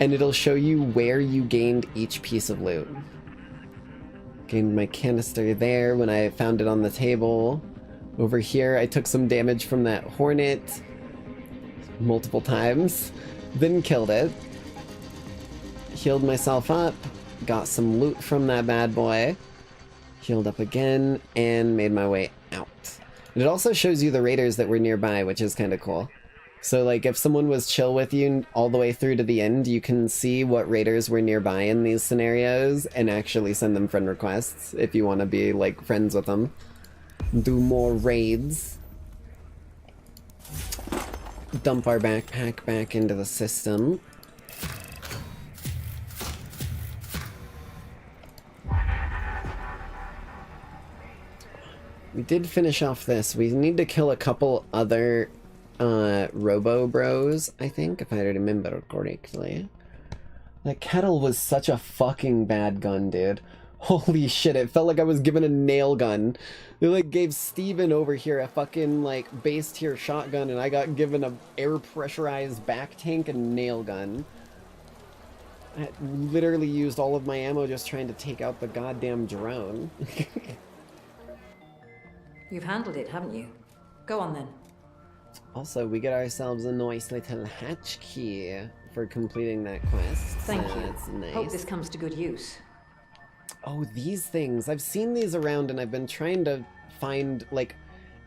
and it'll show you where you gained each piece of loot. Gained my canister there when I found it on the table. Over here, I took some damage from that hornet multiple times, then killed it. Healed myself up, got some loot from that bad boy, healed up again, and made my way out. And it also shows you the raiders that were nearby, which is kind of cool. So, like, if someone was chill with you all the way through to the end, you can see what raiders were nearby in these scenarios and actually send them friend requests if you want to be, like, friends with them. Do more raids. Dump our backpack back into the system. We did finish off this. We need to kill a couple other Robo Bros, I think, if I remember correctly. That kettle was such a fucking bad gun, dude. Holy shit, it felt like I was given a nail gun. They, like, gave Steven over here a fucking, like, base tier shotgun, and I got given a air pressurized back tank and nail gun. I literally used all of my ammo just trying to take out the goddamn drone. You've handled it, haven't you? Go on then. Also, we get ourselves a nice little hatch key for completing that quest. Thank so you. That's nice. Hope this comes to good use. Oh, these things. I've seen these around and I've been trying to find, like,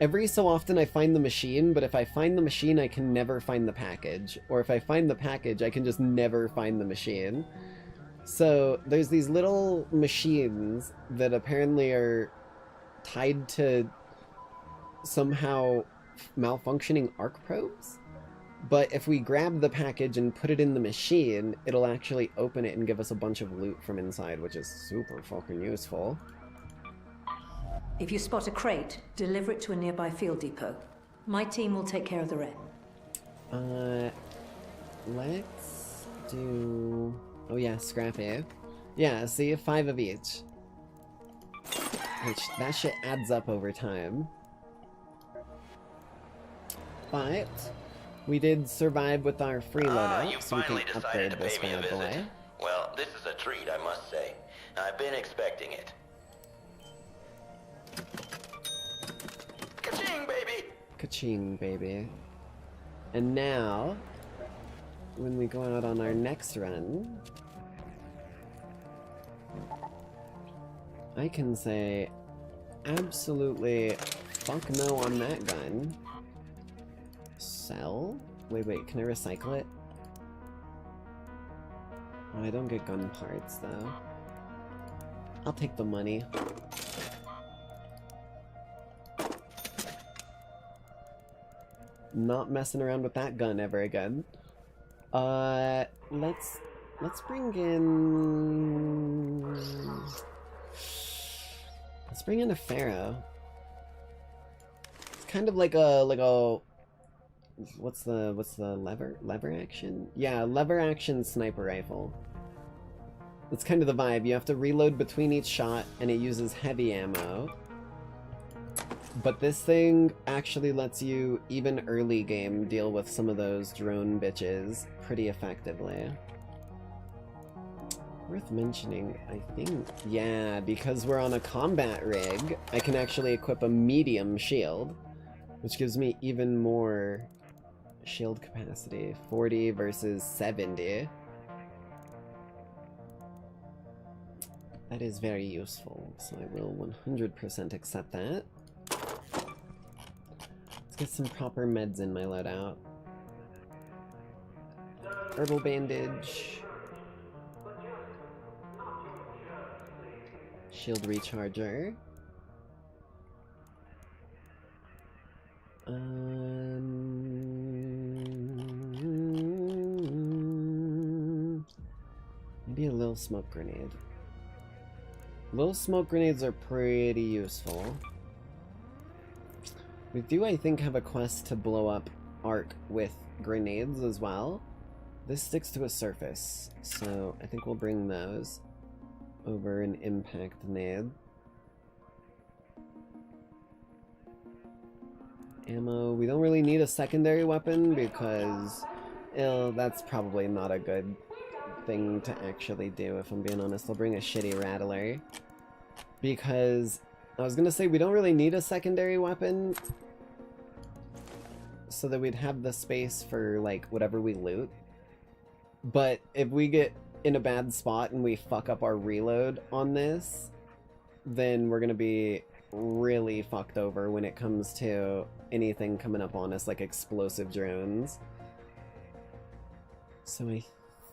every so often I find the machine, but if I find the machine, I can never find the package. Or if I find the package, I can just never find the machine. So, there's these little machines that apparently are tied to somehow malfunctioning arc probes. But if we grab the package and put it in the machine, it'll actually open it and give us a bunch of loot from inside, which is super fucking useful. If you spot a crate, deliver it to a nearby field depot. My team will take care of the rest. Let's do... Oh yeah, scrappy. Yeah, see, 5 of each. Which, that shit adds up over time. But we did survive with our free loadout, you so we can finally decided upgrade to this pay me a bad boy. visit. Well, this is a treat, I must say. I've been expecting it. Ka-ching, baby! Ka-ching, baby. And now, when we go out on our next run, I can say absolutely fuck no on that gun. Sell? Wait, can I recycle it? Oh, I don't get gun parts, though. I'll take the money. Not messing around with that gun ever again. Let's bring in... Let's bring in a Pharaoh. It's kind of like a what's the lever action? Yeah, lever action sniper rifle. That's kind of the vibe. You have to reload between each shot and it uses heavy ammo. But this thing actually lets you, even early game, deal with some of those drone bitches pretty effectively. Worth mentioning, I think, yeah, because we're on a combat rig, I can actually equip a medium shield, which gives me even more shield capacity. 40 versus 70. That is very useful, so I will 100% accept that. Let's get some proper meds in my loadout. Herbal bandage. Shield recharger. Maybe a little smoke grenade. Little smoke grenades are pretty useful. We do, I think, have a quest to blow up arc with grenades as well. This sticks to a surface, so I think we'll bring those over an impact nade. Ammo. We don't really need a secondary weapon because that's probably not a good thing to actually do, if I'm being honest. I'll bring a shitty rattler. Because I was gonna say we don't really need a secondary weapon so that we'd have the space for, like, whatever we loot. But if we get in a bad spot and we fuck up our reload on this, then we're gonna be really fucked over when it comes to anything coming up on us, like explosive drones. So I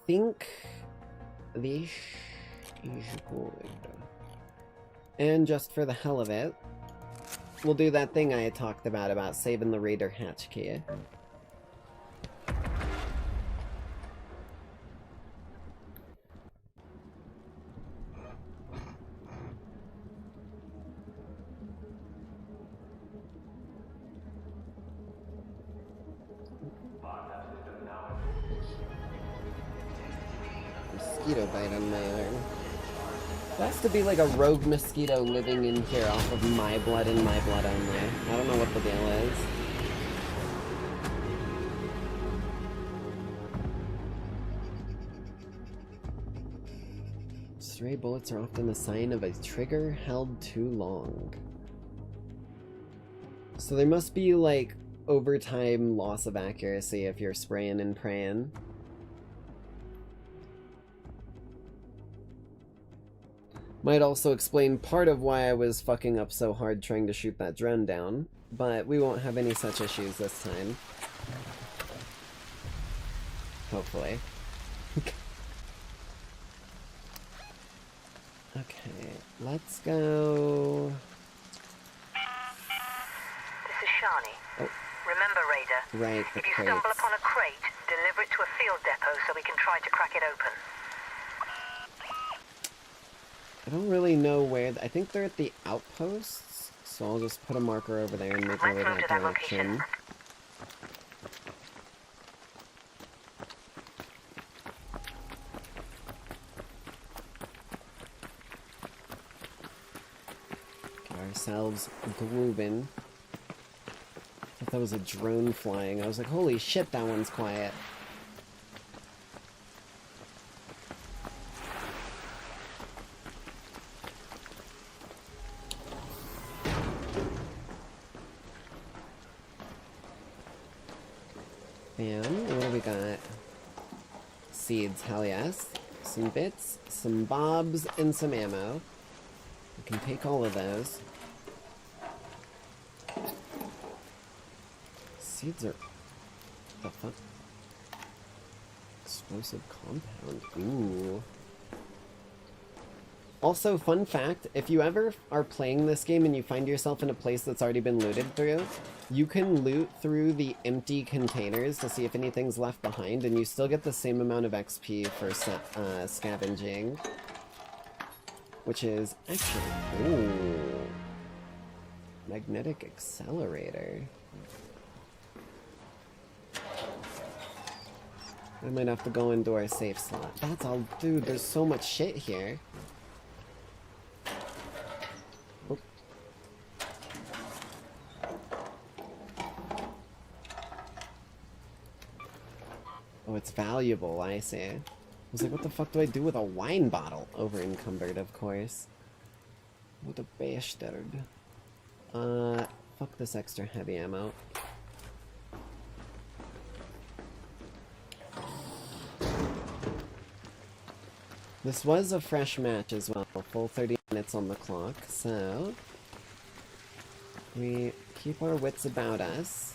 think this is good. And just for the hell of it, we'll do that thing I had talked about saving the Raider hatch key. Mosquito bite on my arm. There has to be like a rogue mosquito living in here off of my blood and my blood only. I don't know what the deal is. Stray bullets are often a sign of a trigger held too long. So there must be, like, overtime loss of accuracy if you're spraying and praying. Might also explain part of why I was fucking up so hard trying to shoot that drone down, but we won't have any such issues this time. Hopefully. Okay, let's go... This is Shani. Oh. Remember, Raider, Right, the if you crates. stumble upon a crate, deliver it to a field depot so we can try to crack it open. I don't really know where... I think they're at the outposts, so I'll just put a marker over there and make my way Let's move that to that location. direction. Get ourselves grooving. I thought that was a drone flying. I was like, holy shit, that one's quiet. And what do we got? Seeds, hell yes. Some bits, some bobs, and some ammo. We can take all of those. Seeds are... the fuck? Explosive compound. Ooh. Also, fun fact, if you ever are playing this game and you find yourself in a place that's already been looted through, you can loot through the empty containers to see if anything's left behind, and you still get the same amount of XP for scavenging. Which is actually... ooh. Magnetic accelerator. I might have to go into our safe slot. That's all... dude, there's so much shit here. Oh. Oh, it's valuable, I see. I was like, what the fuck do I do with a wine bottle? Over encumbered, of course. What a bastard. Fuck this extra heavy ammo. This was a fresh match as well, full 30 minutes on the clock, so we keep our wits about us.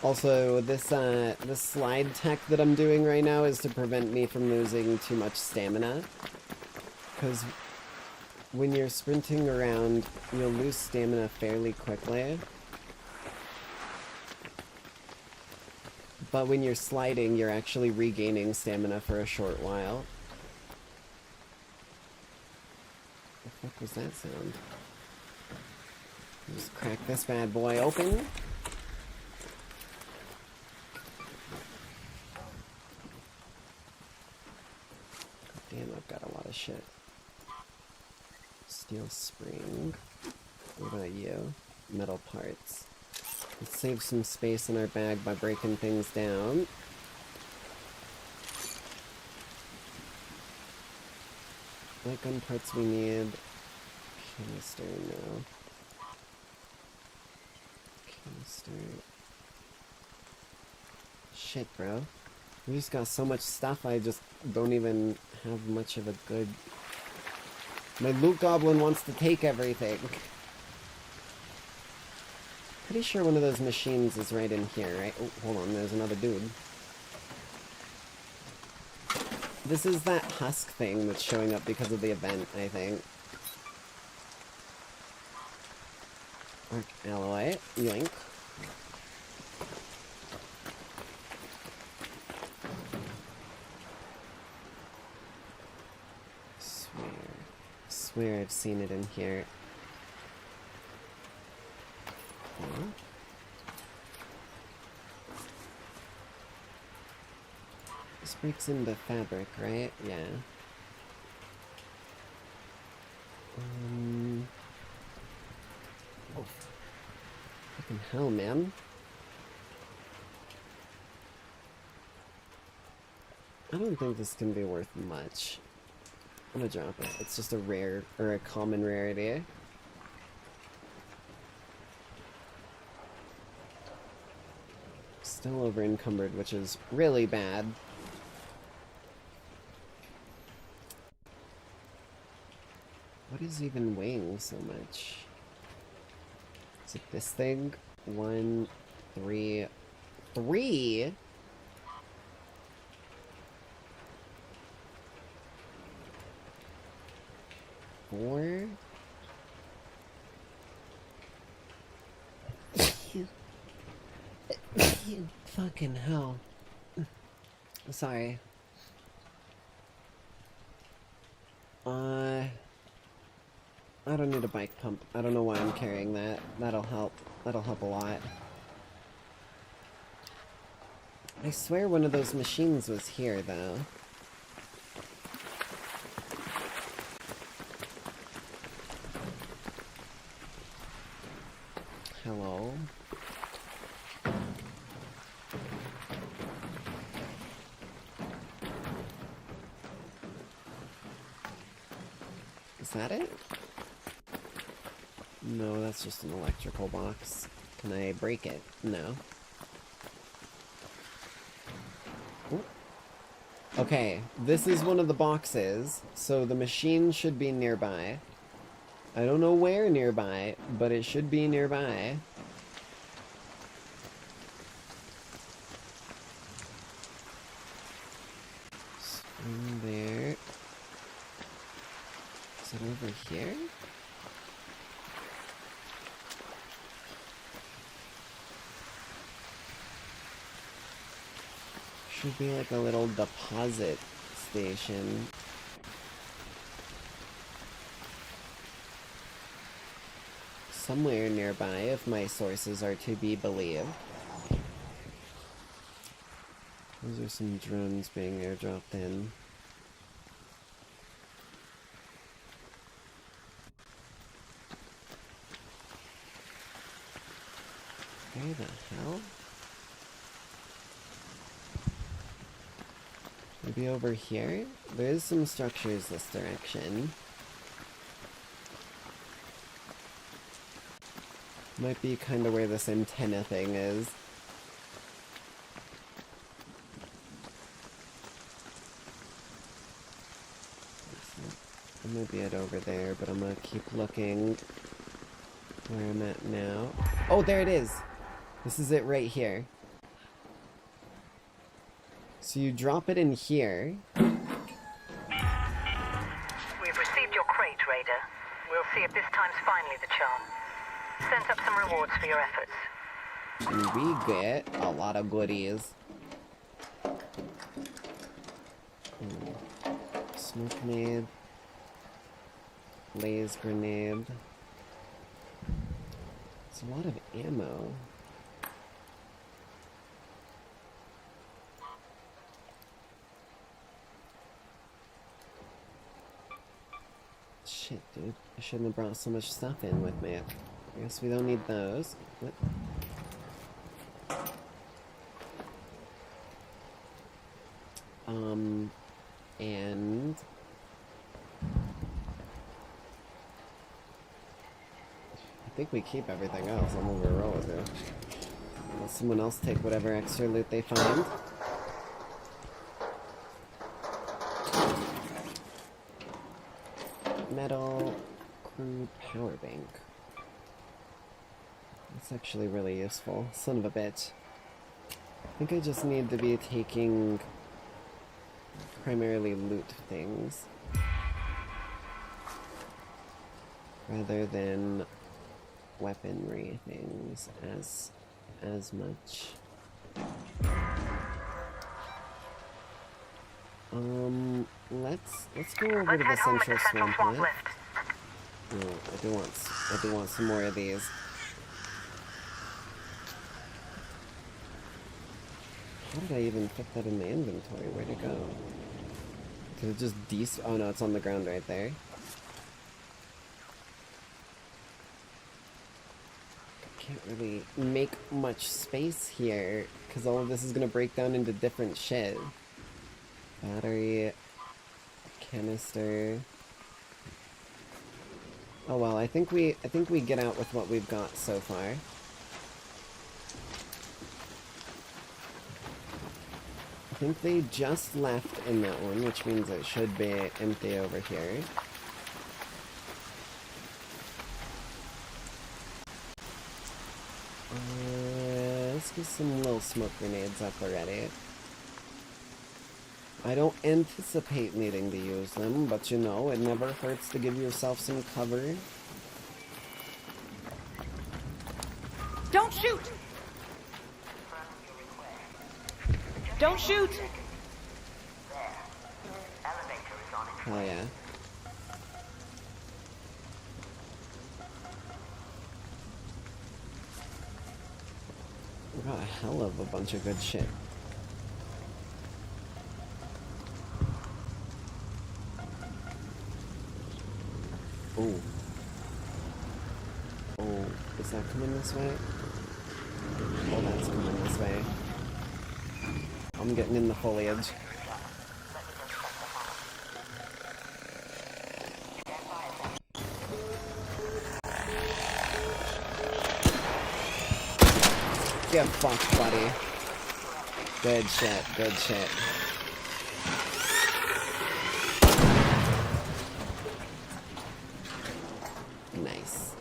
Also, this slide tech that I'm doing right now is to prevent me from losing too much stamina, because when you're sprinting around, you'll lose stamina fairly quickly. But when you're sliding, you're actually regaining stamina for a short while. What the fuck was that sound? Just crack this bad boy open. Damn, I've got a lot of shit. Steel spring. What about you? Metal parts. Let's save some space in our bag by breaking things down. What gun parts we need? Canister, no. Canister. Shit, bro. We just got so much stuff, I just don't even have much of a good... My loot goblin wants to take everything. Pretty sure one of those machines is right in here, right? Oh, hold on, there's another dude. This is that husk thing that's showing up because of the event, I think. Arc alloy, yoink. Swear I've seen it in here. Okay. This breaks into fabric, right? Yeah. Oh. Fucking hell, man. I don't think this can be worth much. I'm gonna drop it. It's just a rare, or a common rarity. Still over encumbered, which is really bad. What is even weighing so much? Is it this thing? 1, 3, 3? Four? Fucking hell. Sorry. I don't need a bike pump. I don't know why I'm carrying that. That'll help. That'll help a lot. I swear one of those machines was here, though. Hello? Is that it? No, that's just an electrical box. Can I break it? No. Ooh. Okay, this is one of the boxes, so the machine should be nearby. I don't know where nearby, but it should be nearby. In there. Is it over here? Should be like a little deposit station. Somewhere nearby, if my sources are to be believed. Those are some drones being airdropped in. Where the hell? Maybe over here? There's some structures this direction. Might be kind of where this antenna thing is. I might be it over there, but I'm gonna keep looking where I'm at now. Oh, there it is! This is it right here. So you drop it in here. We've received your crate, Raider. We'll see if this time's finally the charm. Sent up some rewards for your efforts. And we get a lot of goodies. Smoke grenade. Blaze grenade. It's a lot of ammo. Shit, dude. I shouldn't have brought so much stuff in with me. I guess we don't need those. What? And... I think we keep everything else. I'm gonna roll with it. Let someone else take whatever extra loot they find. Metal crude power bank. That's actually really useful. Son of a bitch. I think I just need to be taking primarily loot things rather than weaponry things as much. Let's go over to the central swamp lift. No, I do want some more of these. How did I even fit that in my inventory? Where'd it go? Did it just oh no, it's on the ground right there. Can't really make much space here because all of this is gonna break down into different shit. Battery, canister. Oh well, I think we get out with what we've got so far. I think they just left in that one, which means it should be empty over here. Let's get some little smoke grenades up already. I don't anticipate needing to use them, but you know, it never hurts to give yourself some cover. Don't shoot! Don't shoot! Hell yeah. We got a hell of a bunch of good shit. Oh. Oh, is that coming this way? Oh, that's coming this way. I'm getting in the foliage. Get fucked, buddy. Good shit, good shit. Nice.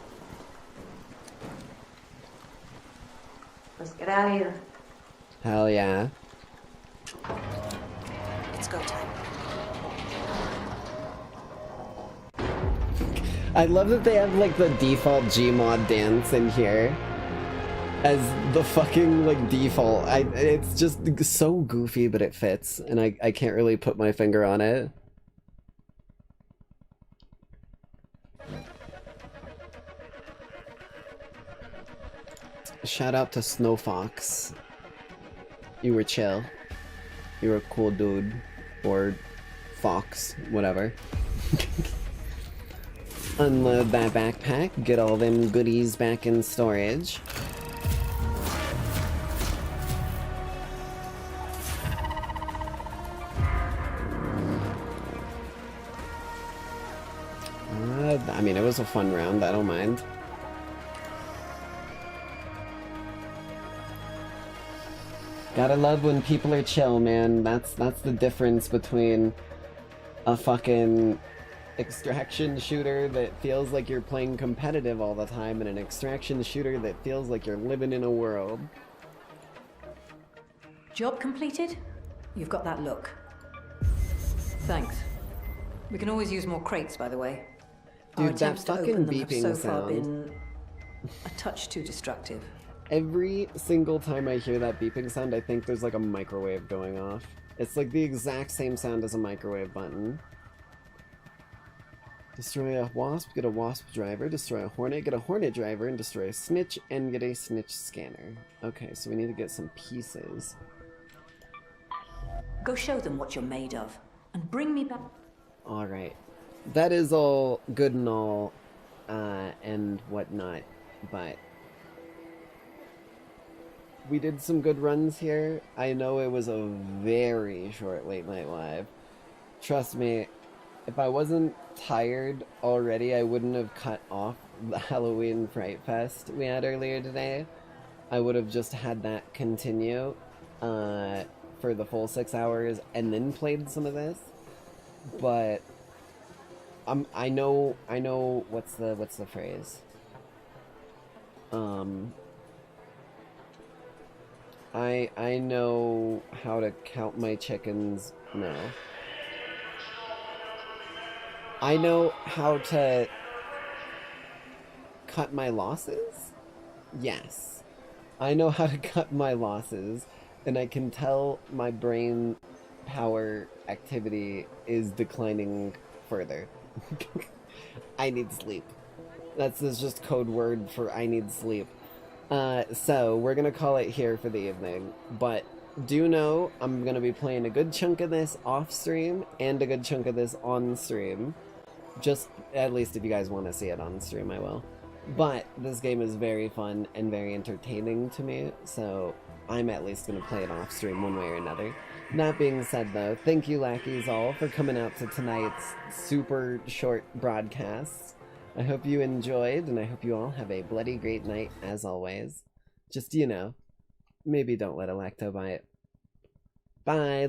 Let's get out of here. Hell yeah. It's go time. I love that they have like the default Gmod dance in here as the fucking like default. It's just so goofy, but it fits, and I can't really put my finger on it. Shout out to Snowfox. You were chill. You were a cool dude. Or fox, whatever. Unload that backpack, get all them goodies back in storage. I mean, it was a fun round, I don't mind. Gotta love when people are chill, man. That's the difference between a fucking extraction shooter that feels like you're playing competitive all the time and an extraction shooter that feels like you're living in a world. Job completed? You've got that look. Thanks. We can always use more crates, by the way. Our Dude, that attempts to fucking open them have beeping so far sound. been a touch too destructive. Every single time I hear that beeping sound, I think there's like a microwave going off. It's like the exact same sound as a microwave button. Destroy a wasp, get a wasp driver. Destroy a hornet, get a hornet driver. And destroy a snitch, and get a snitch scanner. Okay, so we need to get some pieces. Go show them what you're made of, and bring me back. Alright. That is all good and all, and whatnot, but we did some good runs here. I know it was a very short late night live. Trust me, if I wasn't tired already, I wouldn't have cut off the Halloween Fright Fest we had earlier today. I would have just had that continue for the full 6 hours and then played some of this. But I know what's the phrase? I know how to count my chickens. No. I know how to cut my losses? Yes. I know how to cut my losses, and I can tell my brain power activity is declining further. I need sleep. That's just code word for I need sleep. So we're gonna call it here for the evening, but do know I'm gonna be playing a good chunk of this off stream and a good chunk of this on stream. Just, at least if you guys want to see it on stream, I will. But this game is very fun and very entertaining to me, so I'm at least gonna play it off stream one way or another. That being said, though, thank you, Lackeys, all, for coming out to tonight's super short broadcast. I hope you enjoyed, and I hope you all have a bloody great night, as always. Just, you know, maybe don't let a lacto bite. Bye.